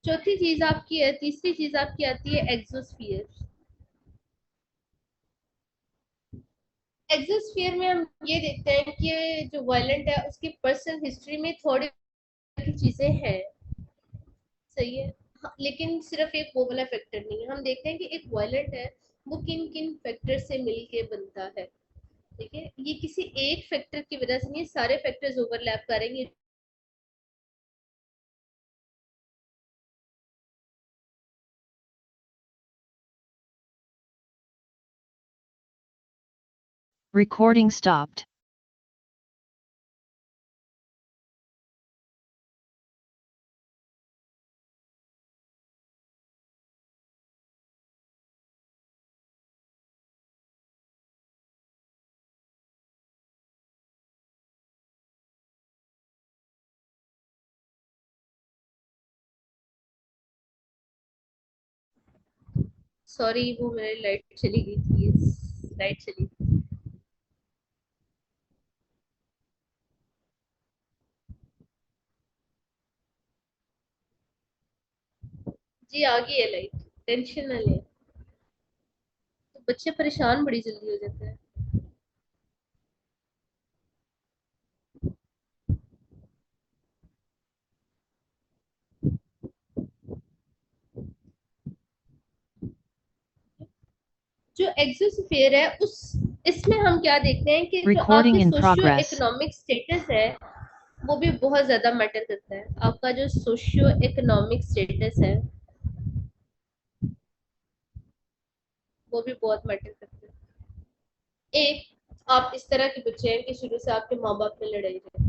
चौथी चीज आपकी है, तीसरी चीज आपकी आती है एक्सोस्फियर। एक्सोस्फियर में हम ये देखते हैं कि जो वायलेंट है उसकी पर्सनल हिस्ट्री में थोड़ी की चीजें हैं। सही है, लेकिन सिर्फ एक वो वाला फैक्टर नहीं है, हम देखते हैं कि एक वायलेंट है वो किन किन फैक्टर से मिलके बनता है। ठीक है, ये किसी एक फैक्टर की वजह से नहीं, सारे फैक्टर्स ओवरलैप करेंगे। Recording stopped. सॉरी, वो मेरी लाइट चली गई थी, लाइट चली गई। जी आ गई है लाइट, टेंशन ना ले। तो बच्चे परेशान बड़ी जल्दी हो जाते हैं। जो एक्सोस्फीयर है उस इसमें हम क्या देखते हैं कि जो Recording आपके in socio progress. Economic status है वो भी बहुत ज्यादा मैटर करता है। आपका जो सोशियो इकोनॉमिक स्टेटस है वो भी बहुत मैटर करता है। एक आप इस तरह के बच्चे हैं कि शुरू से आपके माँ बाप में लड़ाई रहे,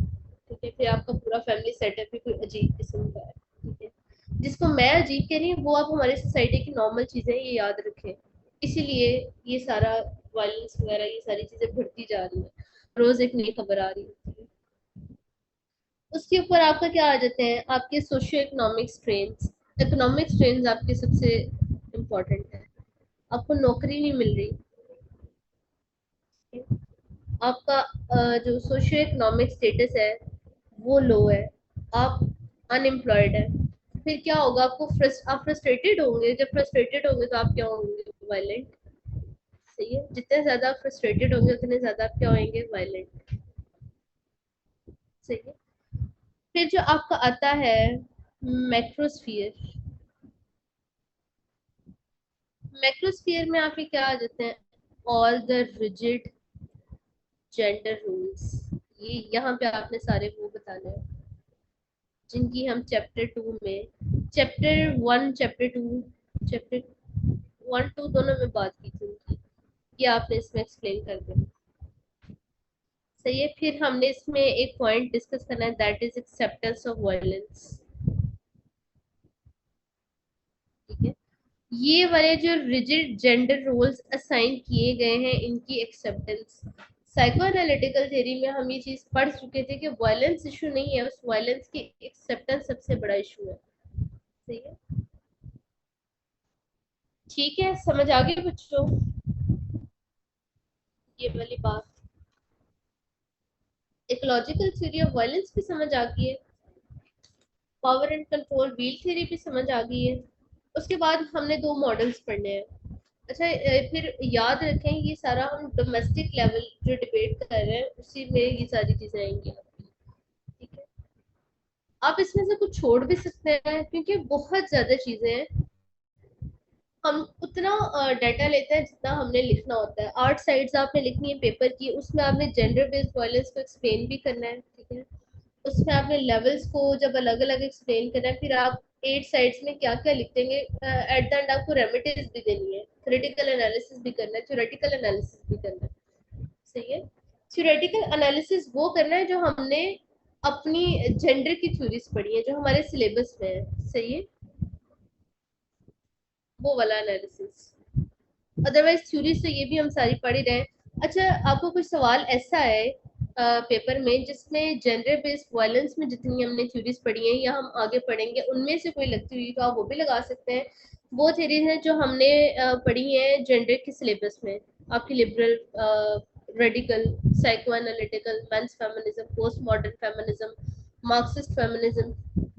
ठीक है, फिर आपका पूरा फैमिली सेटअप भी कोई अजीब किस्म का है, ठीक है, जिसको मैं अजीब कह रही हूँ वो आप हमारी सोसाइटी की नॉर्मल चीजें ये याद रखें। इसीलिए ये सारा वायलेंस वगैरह ये सारी चीजें बढ़ती जा रही है, रोज एक नई खबर आ रही होती है। उसके ऊपर आपका क्या आ जाते हैं, आपके socio economic strains. Economic strains आपके सबसे इम्पोर्टेंट है। आपको नौकरी नहीं मिल रही, आपका जो सोशियो इकोनॉमिक स्टेटस है वो लो है, आप अनएम्प्लॉयड है, फिर क्या होगा, आप फ्रस्ट्रेटेड होंगे। जब फ्रस्ट्रेटेड होंगे तो आप क्या होंगे, वायलेंट। सही है, जितने ज्यादा आप फ्रस्ट्रेटेड होंगे उतने ज्यादा आप क्या होंगे, वायलेंट। सही है। फिर जो आपका आता है मैक्रोस्फियर। मैक्रोस्फियर में आपके क्या आ जाते हैं, all the rigid gender rules. ये यहाँ पे आपने सारे वो बताने हैं जिनकी हम चैप्टर 1 2 दोनों में बात की थी उनकी, ये आपने इसमें एक्सप्लेन कर दिया। सही है, फिर हमने इसमें एक पॉइंट डिस्कस करना है, that is acceptance of violence. ठीक है, ये वाले जो रिजिड जेंडर रोल्स असाइन किए गए हैं इनकी एक्सेप्टेंस। साइको एनालिटिकल थ्योरी में हम ये चीज पढ़ चुके थे कि वायलेंस इशू नहीं है, उस वायलेंस की एक्सेप्टेंस सबसे बड़ा इशू है। सही है, ठीक है, समझ आ गई बच्चों ये वाली बात। इकोलॉजिकल थ्योरी ऑफ वायलेंस भी समझ आ गई है, power and control wheel theory भी समझ आ गई है। उसके बाद हमने दो मॉडल्स पढ़ने हैं। अच्छा, फिर याद रखें ये सारा हम डोमेस्टिक लेवल जो डिबेट कर रहे हैं उसी में ये सारी चीजें आएंगी। ठीक है, आप इसमें से कुछ छोड़ भी सकते हैं क्योंकि बहुत ज्यादा चीजें हैं। हम उतना डाटा लेते हैं जितना हमने लिखना होता है। 8 साइड्स आपने लिखनी है पेपर की, उसमें आपने जेंडर बेस्ड वायलेंस को एक्सप्लेन भी करना है। ठीक है, उसमें आपने लेवल्स को जब अलग अलग एक्सप्लेन करना है, फिर आप 8 साइड्स में क्या क्या लिख देंगे, एट द एंड आपको रेमेडीज भी देनी है, क्रिटिकल एनालिसिस भी करना है, थ्योरेटिकल एनालिसिस भी करना है। सही है, थ्योरेटिकल एनालिसिस वो करना है जो हमने अपनी जेंडर की थ्योरीज पढ़ी है जो हमारे सिलेबस में है। सही है, वो वाला एनालिसिस। अदरवाइज थ्योरी से ये भी हम सारी पढ़ ही रहे हैं। अच्छा, आपको कुछ सवाल ऐसा है पेपर में जिसमें जेंडर बेस्ड वायलेंस में जितनी हमने थ्योरीज पढ़ी हैं या हम आगे पढ़ेंगे उनमें से कोई लगती हुई तो आप वो भी लगा सकते हैं। वो थ्योरीज हैं जो हमने पढ़ी हैं जेंडर के सिलेबस में, आपकी liberal, radical, psychoanalytical, men's feminism, postmodern feminism, Marxist feminism,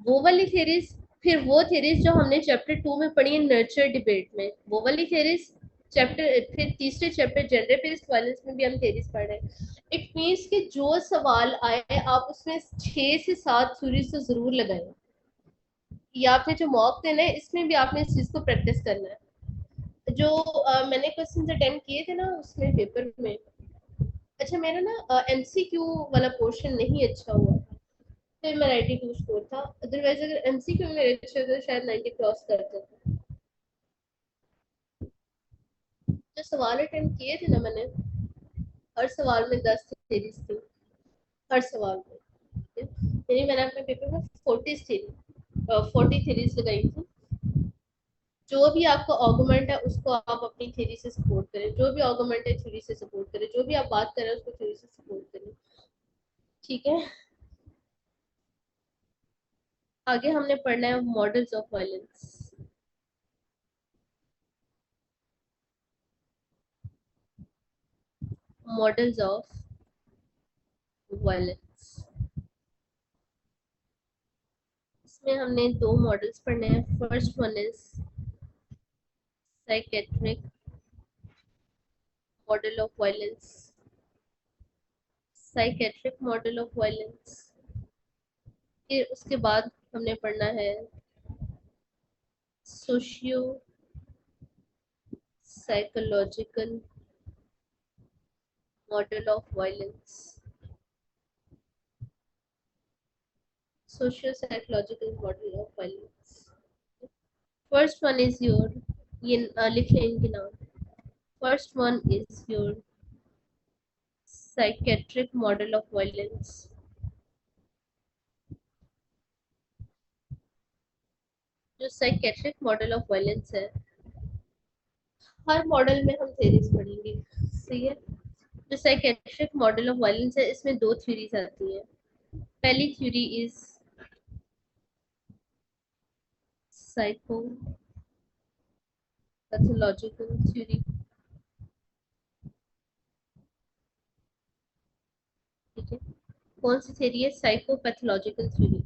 वो वाली थ्योरीज। फिर वो थ्योरीज जो हमने चैप्टर 2 में पढ़ी है नर्चर डिबेट में, वो वाली थ्योरीज। फिर तीसरे चैप्टर जेंडर बेस्ड वायलेंस में भी हम थ्योरीज पढ़ रहे हैं। इट मीन्स कि जो सवाल आए आप उसमें 6 से 7 थ्योरीज तो जरूर लगाएं। या आपने जो मॉक देना है इसमें भी आपने इस चीज को प्रैक्टिस करना है। जो मैंने क्वेश्चन अटेम्प्ट किए थे ना उसमें पेपर में, अच्छा मेरा ना एमसीक्यू वाला पोर्शन नहीं अच्छा हुआ था, फिर मैं 92 स्कोर था। अदरवाइज अगर एमसीक्यू में मेरे अच्छे होते तो शायद 90 क्रॉस करते थे। जो सवाल अटेम्प्ट किए थे ना मैंने, हर सवाल में 10 सीरीज थी, हर सवाल में। यानी मैंने अपने पेपर में 40 थीरीज लगाई थी। जो भी आपका आर्गुमेंट है उसको आप अपनी थ्योरी से सपोर्ट करें, जो भी आर्गुमेंट है थ्योरी से सपोर्ट करें, जो भी आप बात कर रहे हैं उसको थ्योरी से सपोर्ट करें। ठीक है, आगे हमने पढ़ना है models of violence. Models of violence, इसमें हमने दो मॉडल्स पढ़ने हैं। First one is psychiatric model of violence. Psychiatric model of violence, फिर उसके बाद हमने पढ़ना है socio psychological model of violence. Socio psychological model of violence. First one is your, ये लिख लें इनके नाम। First one is your psychiatric model of violence. जो साइकेट्रिक मॉडल ऑफ वायलेंस है, हर मॉडल में हम थ्योरीज पढ़ेंगे, सही है। जो साइकेट्रिक मॉडल ऑफ वायलेंस है इसमें दो थ्योरीज आती है। पहली theory is psycho pathological theory. ठीक है, कौन सी थ्योरी है? Psychopathological theory.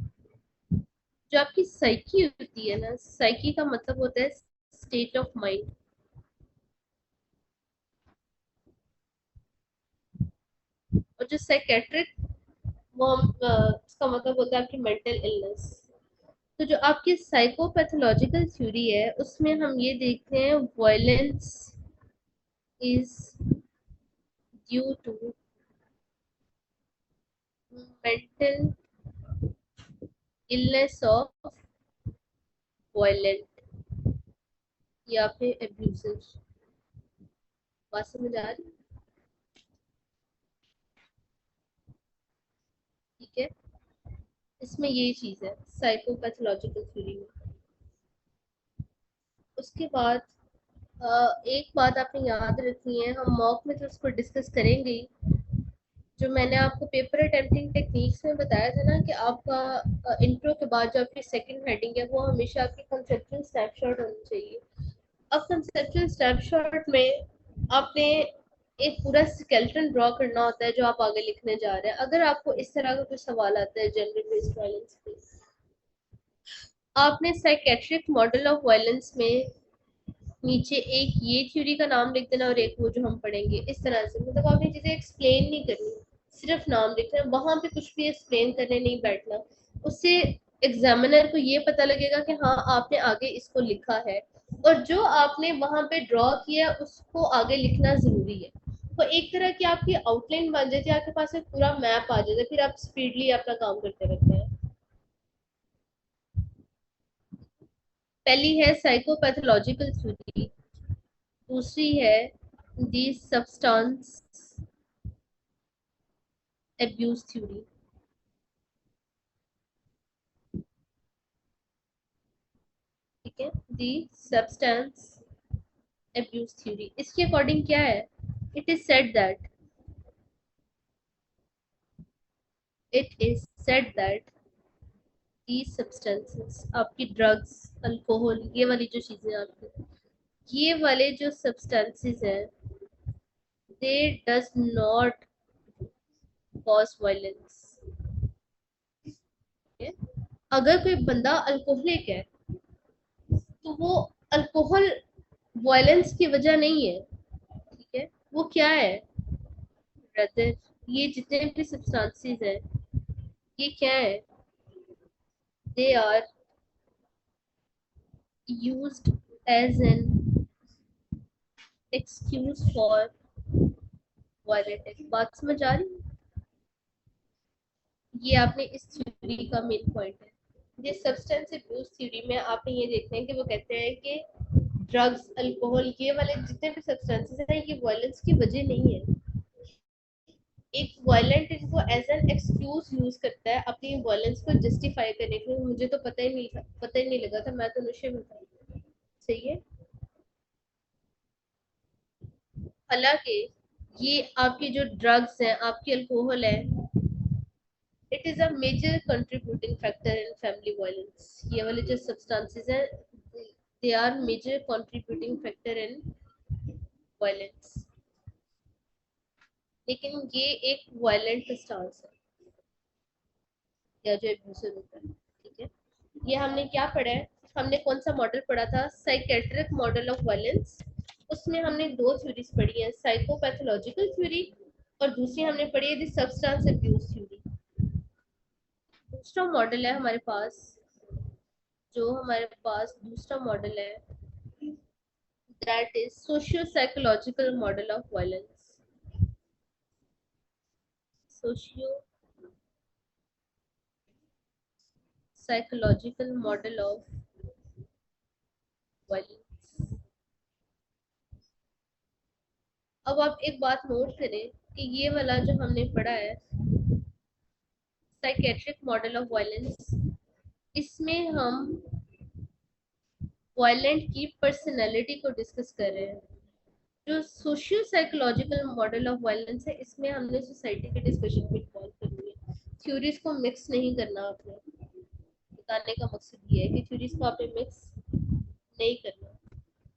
जो आपकी साइकी होती है ना, साइकी का मतलब होता है स्टेट ऑफ माइंड। और जो साइकेट्रिक, वो उसका मतलब होता है आपकी मेंटल इलनेस। तो जो आपकी साइकोपैथोलॉजिकल थ्योरी है उसमें हम ये देखते हैं violence is due to mental illness of violent या फिर एब्यूजिव। बात समझ आ रही? ठीक है, इसमें ये चीज है साइकोपैथोलॉजिकल थ्योरी में। उसके बाद एक बात आपने याद रखनी है, हम मॉक में तो उसको डिस्कस करेंगे ही। जो मैंने आपको पेपर अटेम्प्टिंग टेक्निक्स में बताया था ना कि आपका इंट्रो के बाद जो आपकी सेकंड हेडिंग है वो हमेशा आपकी कंसेप्चुअल स्नैपशॉट होनी चाहिए। अब कंसेप्चुअल स्नैपशॉट में आपने एक पूरा स्केलेटन ड्रॉ करना होता है जो आप आगे लिखने जा रहे हैं। अगर आपको इस तरह का कुछ सवाल आता है जेंडर बेस्ड वायलेंस पे, आपने साइकेट्रिक मॉडल ऑफ वायलेंस में नीचे एक ये थ्योरी का नाम लिख देना और एक वो जो हम पढ़ेंगे, इस तरह से। मतलब आपने चीजें एक्सप्लेन नहीं करनी, सिर्फ नाम लिखना है, वहां पे कुछ भी एक्सप्लेन करने नहीं बैठना। उससे एग्जामिनर को ये पता लगेगा कि हाँ आपने आगे इसको लिखा है, और जो आपने वहां पे ड्रॉ किया उसको आगे लिखना जरूरी है। तो एक तरह की आपकी आउटलाइन बन जाती है, आपके पास एक पूरा मैप आ जाता है, फिर आप स्पीडली अपना काम करते रहते हैं। पहली है साइकोपैथोलॉजिकल थ्योरी, दूसरी है दी सब्सटेंस एब्यूज थ्योरी। ठीक है, दी सब्सटेंस एब्यूज थ्योरी, इसके अकॉर्डिंग क्या है? It is said that, it is said that the substances, आपकी ड्रग्स, अल्कोहल, ये वाली जो चीजें आपकी, ये वाले जो सब्सटेंसेस हैं, दे डज नॉट कॉज वायलेंस। अगर कोई बंदा अल्कोहलिक है तो वो अल्कोहल वायलेंस की वजह नहीं है। ठीक है, वो क्या है? ब्रदर, ये जितने भी सब्सटेंसेस हैं ये क्या है? They are used as an excuse for violent act। बात समझ आ रही? ये आपने इस थ्योरी का मेन पॉइंट है। ये सब्सटेंस अब्यूज थ्योरी में आपने ये देखते हैं कि वो कहते हैं कि ड्रग्स, अल्कोहल, ये वाले जितने भी सब्सटेंसेस हैं ये वायलेंस की वजह नहीं है। एक वायलेंट इनको एज एन एक्सक्यूज यूज करता है अपनी वायलेंस को जस्टिफाई करने के लिए। मुझे तो पता ही नहीं लगा था, मैं तो नशे में था। सही है। हालांकि ये आपके जो ड्रग्स हैं, आपकी अल्कोहल है, it is a major contributing factor in family violence. ये वाले जो सब्सटेंसेस हैं they are major contributing factor in violence. लेकिन ये एक वायलेंट स्टांस है या जो अब्यूसिव होता है। ठीक है। ये हमने क्या पढ़ा है? हमने कौन सा मॉडल पढ़ा था? Psychiatric model of violence. उसमें हमने दो थ्योरीज पढ़ी है, साइकोपैथोलॉजिकल थ्योरी और दूसरी हमने पढ़ी है द सब्सटेंस अब्यूज थ्योरी। दूसरा मॉडल है हमारे पास, जो हमारे पास दूसरा मॉडल है, that is socio psychological model of violence. Socio psychological model of violence. अब आप एक बात नोट करें कि ये वाला जो हमने पढ़ा है साइकेट्रिक मॉडल ऑफ वायलेंस, इसमें हम वायलेंट की पर्सनैलिटी को डिस्कस कर रहे हैं। जो socio psychological model of violence है, इसमें हमने सोसाइटी के डिस्कशन को इन्वॉल्व करनी है। थ्योरीज को मिक्स नहीं करना। आपने बताने का मकसद ये है कि थ्योरीज को आपने मिक्स नहीं करना।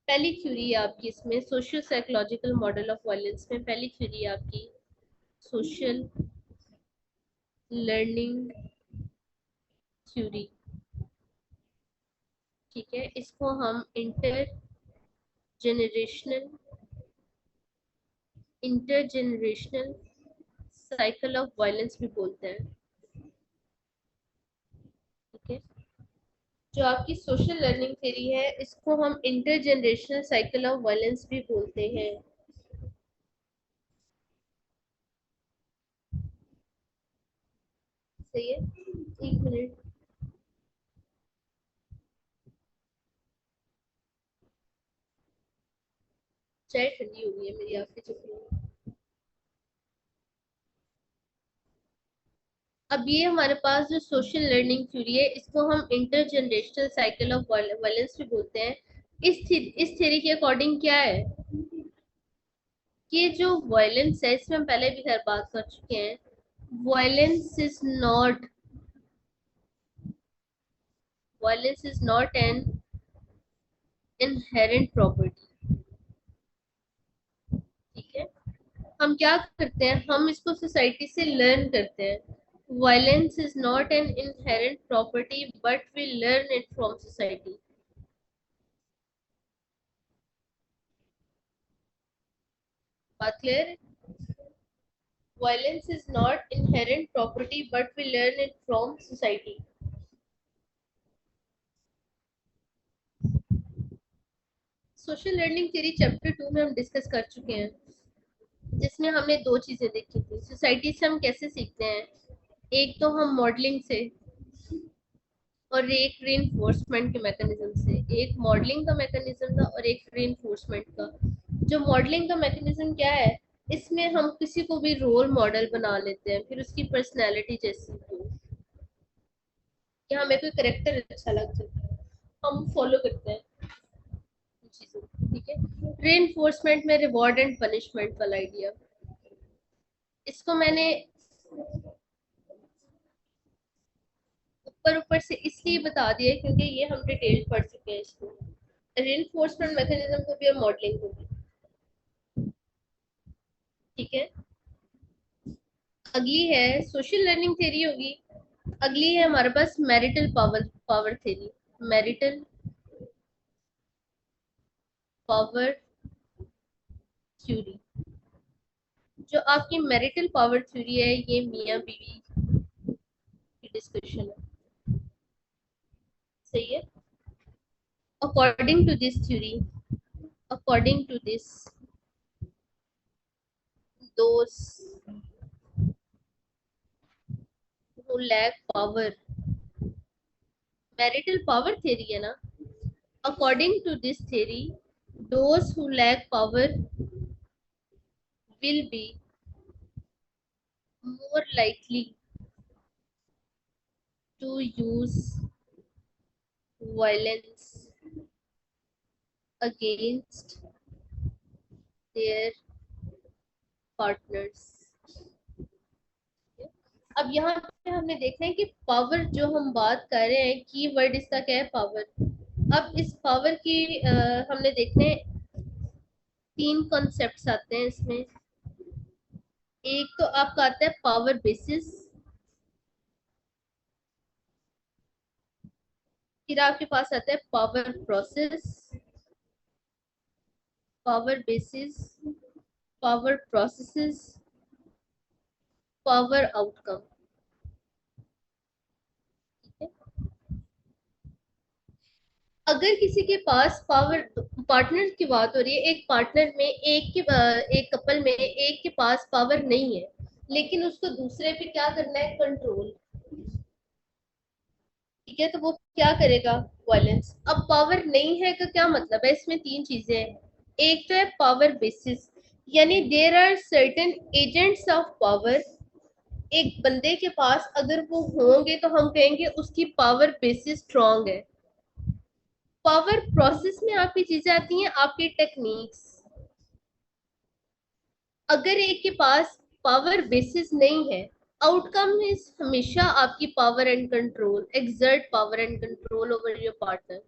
पहली थ्योरी है आपकी इसमें socio psychological model of violence में, पहली थ्योरी है आपकी सोशल लर्निंग थ्योरी। ठीक है। इसको हम इंटरजेनरेशनल साइकिल ऑफ वायलेंस भी बोलते हैं। ठीक है। जो आपकी सोशल लर्निंग थ्योरी है, इसको हम इंटरजेनरेशनल साइकिल ऑफ वायलेंस भी बोलते हैं। सही है। एक मिनट, चाय ठंडी हो गई है मेरी आपके चक्कर में। अब ये हमारे पास जो सोशल लर्निंग थ्योरी है, इसको हम इंटरजेनरेशनल साइकिल ऑफ वायलेंस भी बोलते हैं। इस थ्योरी के अकॉर्डिंग क्या है कि जो वायलेंस है, इसमें हम पहले भी खैर बात कर चुके हैं, violence is not violence is not an inherent property. ठीक है। हम क्या करते हैं, हम इसको सोसाइटी से लर्न करते हैं। Violence is not an inherent property but we learn it from society. बात क्लियर है? Violence is not inherent property but we learn it from society. Social learning theory chapter 2 में हम डिस्कस कर चुके हैं, जिसमें हमने दो चीजें देखी थी। सोसाइटी से हम कैसे सीखते हैं, एक तो हम मॉडलिंग से और एक रीइंफोर्समेंट के मैकेनिज्म से। एक मॉडलिंग का मैकेनिज्म था और एक रीइंफोर्समेंट का। जो मॉडलिंग का मैकेनिज्म क्या है, इसमें हम किसी को भी रोल मॉडल बना लेते हैं, फिर उसकी पर्सनैलिटी जैसी हो कि हमें कोई करेक्टर अच्छा लग जाता है, हम फॉलो करते हैं चीजों। ठीक है। रीइंफोर्समेंट में रिवॉर्ड एंड पनिशमेंट वाला आइडिया, इसको मैंने ऊपर ऊपर से इसलिए बता दिया क्योंकि ये हम डिटेल पढ़ चुके हैं इसको, रीइंफोर्समेंट मैकेनिज्म को भी और मॉडलिंग को भी। ठीक है। अगली है सोशल लर्निंग थ्योरी होगी। अगली है हमारे पास marital power power theory. Marital power theory. जो आपकी मैरिटल पावर थ्योरी है, ये मियाँ बीवी की डिस्कशन है। सही है। according to this theory, according to this, those who lack power, marital power theory है ना, according to this theory, those who lack power will be more likely to use violence against their partners. अब यहाँ पे हमने देखना है कि power जो हम बात कर रहे हैं, की वर्ड इसका क्या है, पावर। अब इस पावर की हमने देखने तीन कॉन्सेप्ट्स आते हैं इसमें। एक तो आपका आता है पावर बेसिस, फिर आपके पास आता है power process, power basis, power processes, power outcome. अगर किसी के पास पावर, पार्टनर की बात हो रही है, एक पार्टनर में एक कपल में एक के पास पावर नहीं है, लेकिन उसको दूसरे पे क्या करना है, कंट्रोल। ठीक है, तो वो क्या करेगा, वायलेंस। अब पावर नहीं है का क्या मतलब है, इसमें तीन चीजें हैं। एक तो है पावर बेसिस, यानी there are certain agents of power. एक बंदे के पास अगर वो होंगे तो हम कहेंगे उसकी पावर बेसिस स्ट्रांग है। पावर प्रोसेस में आपकी चीजें आती हैं, आपकी टेक्निक्स। अगर एक के पास पावर बेसिस नहीं है, आउटकम इज हमेशा आपकी power and control, exert power and control over your partner.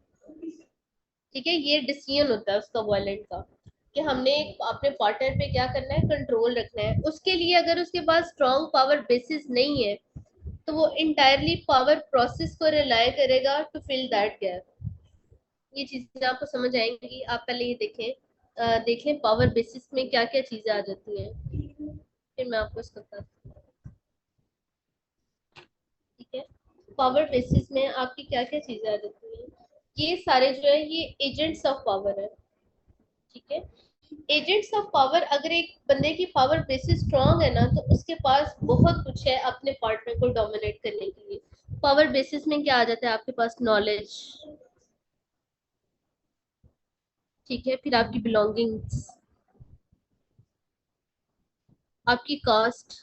ठीक है, ये डिसीजन होता है उसका वायलेंट का, कि हमने अपने पार्टनर पे क्या करना है, कंट्रोल रखना है। उसके लिए अगर उसके पास स्ट्रॉन्ग पावर बेसिस नहीं है, तो वो इंटायरली पावर प्रोसेस को रिलाय करेगा टू फिल दैट गैप। ये चीजें आपको समझ आएंगी। आप पहले ये देखें पावर बेसिस में क्या क्या चीजें आ जाती हैं, फिर मैं आपको इसको बताती हूँ। ठीक है, पावर बेसिस में आपकी क्या क्या चीजें आ जाती हैं, ये सारे जो है ये एजेंट्स ऑफ पावर है। ठीक है, एजेंट्स ऑफ पावर, अगर एक बंदे की पावर बेसिस स्ट्रांग है ना, तो उसके पास बहुत कुछ है अपने पार्टनर को डोमिनेट करने के लिए। पावर बेसिस में क्या आ जाता है, आपके पास नॉलेज। ठीक है, फिर आपकी बिलोंगिंग्स, आपकी कास्ट,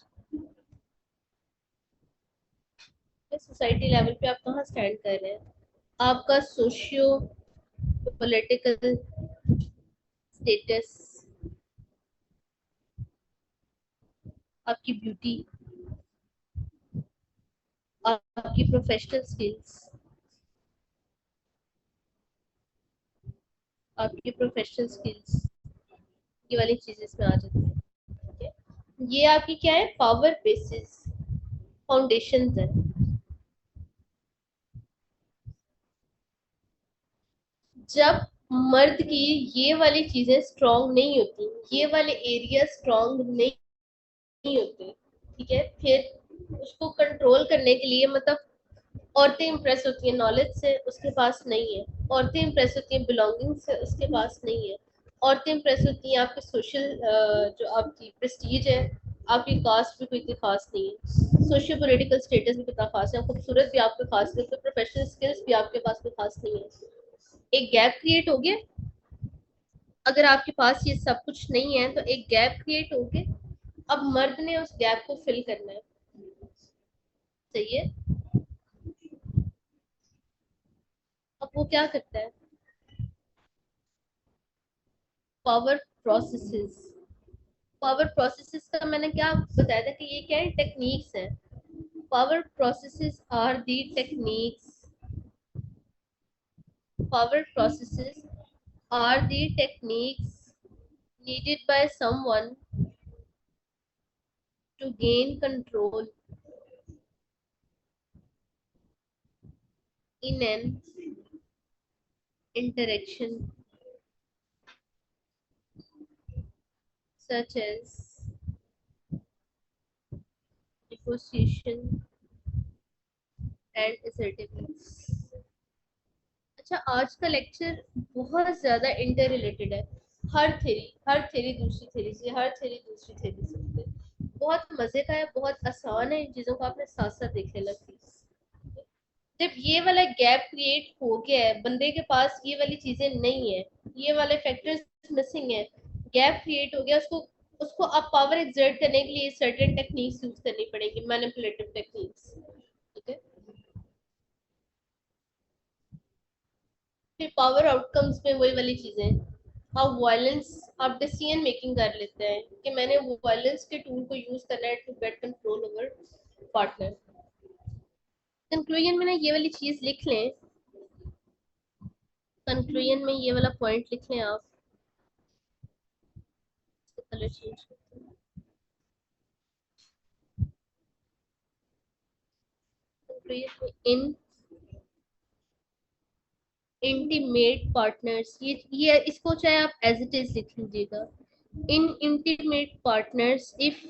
सोसाइटी लेवल पे आप कहाँ स्टैंड कर रहे हैं, आपका सोशियो पॉलिटिकल स्टेटस, आपकी ब्यूटी, आपकी प्रोफेशनल स्किल्स, आपकी प्रोफेशनल स्किल्स, ये वाली चीजें इसमें आ जाती है। ठीक है, ये आपकी क्या है, पावर बेसिस फाउंडेशन है। जब मर्द की ये वाली चीजें स्ट्रांग नहीं होती, ये वाले एरिया स्ट्रांग नहीं होते, ठीक है, फिर उसको कंट्रोल करने के लिए, मतलब औरतें इंप्रेस होती हैं नॉलेज से, उसके पास नहीं है। औरतें इंप्रेस होती हैं बिलोंगिंग से, उसके पास नहीं है। औरतें इंप्रेस होती हैं आपके सोशल, जो आपकी प्रेस्टीज है, आपकी कास्ट भी कोई इतनी खास नहीं है, सोशियो पॉलिटिकल स्टेटस भी कितना खास है, खूबसूरत भी आपके खास नहीं है, प्रोफेशनल स्किल्स भी आपके पास कोई खास नहीं है। एक गैप क्रिएट हो गया। अगर आपके पास ये सब कुछ नहीं है तो एक गैप क्रिएट हो गया। अब मर्द ने उस गैप को फिल करना है। सही है, अब वो क्या करता है, पावर प्रोसेसेस। पावर प्रोसेसेस का मैंने क्या बताया था कि ये क्या है, टेक्निक्स है। Power processes are the techniques, power processes are the techniques needed by someone to gain control in an interaction such as negotiation and assertiveness। अच्छा, आज का लेक्चर बहुत ज्यादा इंटर रिलेटेड है। हर थेरी दूसरी थेरी से, हर थेरी दूसरी थेरी से। बहुत मजे का है, बहुत आसान है, इन चीजों को आपने साथ साथ देख लेना प्लीज। जब ये वाला गैप क्रिएट हो गया है, बंदे के पास ये वाली चीजें नहीं है, ये वाले फैक्टर्स मिसिंग है, गैप क्रिएट हो गया, उसको उसको अब पावर एक्सर्ट करने के लिए सर्टेन टेक्निक्स यूज करनी पड़ेगी, मैनिपुलेटिव टेक्निक्स। ठीक है, फिर पावर आउटकम्स में वही वाली चीजें, आप वायलेंस, आप डिसीजन मेकिंग कर लेते हैं कि मैंने वो वायलेंस के टूल को यूज करना है to get control over partner. Conclusion में ना ये वाली चीज लिख लें, कंक्लूजन में ये वाला पॉइंट लिख लें आप। कलर चेंज करते हैं। कंक्लूजन में इन इंटीमेट पार्टनर्स, ये इसको चाहे आप एज इट इज लिख लीजिएगा। In intimate partners, if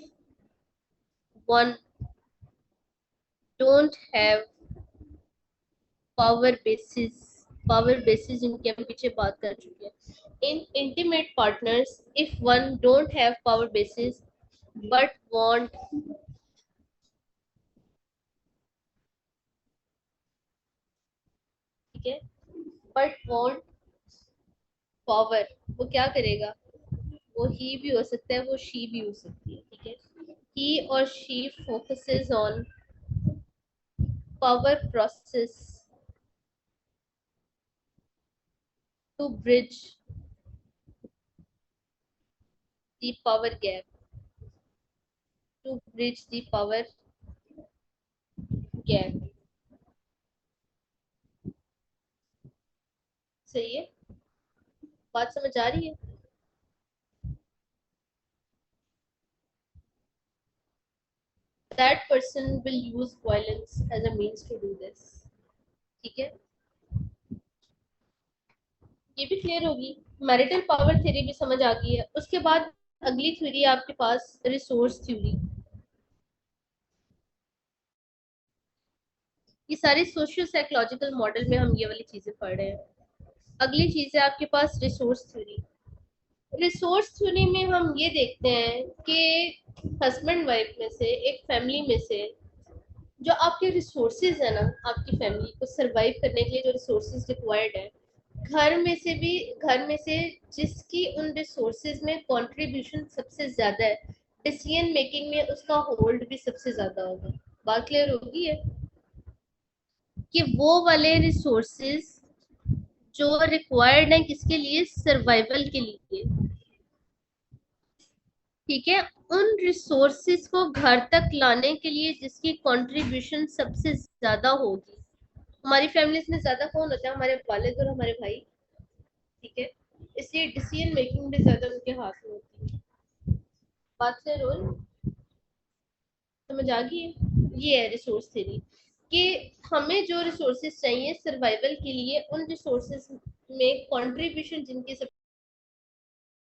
one don't have power basis जिनकी हम पीछे बात कर चुके हैं। In intimate partners, if one don't have power basis but want, ठीक है, बट वांट पावर, वो क्या करेगा? वो ही भी हो सकता है, वो शी भी हो सकती है। ठीक है, ही और she focuses on power process to bridge the power gap, to bridge the power gap. सही है, बात समझ आ रही है? That person will use violence as a means to do this। ठीक है, ये भी क्लियर होगी। मैरिटल पावर थ्योरी भी समझ आ गई है। उसके बाद अगली थ्योरी आपके पास रिसोर्स थ्योरी। ये सारे सोशियो साइकोलॉजिकल मॉडल में हम ये वाली चीजें पढ़ रहे हैं। अगली चीज है आपके पास रिसोर्स थ्योरी। रिसोर्स थ्योरी में हम ये देखते हैं कि हस्बैंड वाइफ में से, एक फैमिली में से, जो आपके रिसोर्सेज है ना, आपकी फैमिली को सरवाइव करने के लिए जो रिसोर्सेज रिक्वायर्ड है, घर में से जिसकी उन रिसोर्सेज में कंट्रीब्यूशन सबसे ज्यादा है, डिसीजन मेकिंग में उसका होल्ड भी सबसे ज्यादा होगा। बात क्लियर होगी है कि वो वाले रिसोर्सेज जो रिक्वायर्ड है किसके लिए? सर्वाइवल के लिए। ठीक है, उन रिसोर्सेज को घर तक लाने के लिए जिसकी कंट्रीब्यूशन सबसे ज्यादा होगी। हमारी फैमिलीज में ज्यादा कौन होता है? हमारे वालिद और हमारे भाई। ठीक है, इसलिए डिसीजन मेकिंग भी ज्यादा उनके हाथ में होती है। बात से रोल समझ आ गई है? ये है रिसोर्स थ्योरी कि हमें जो रिसोर्सेज चाहिए सर्वाइवल के लिए, उन रिसोर्सेज में कंट्रीब्यूशन जिनकी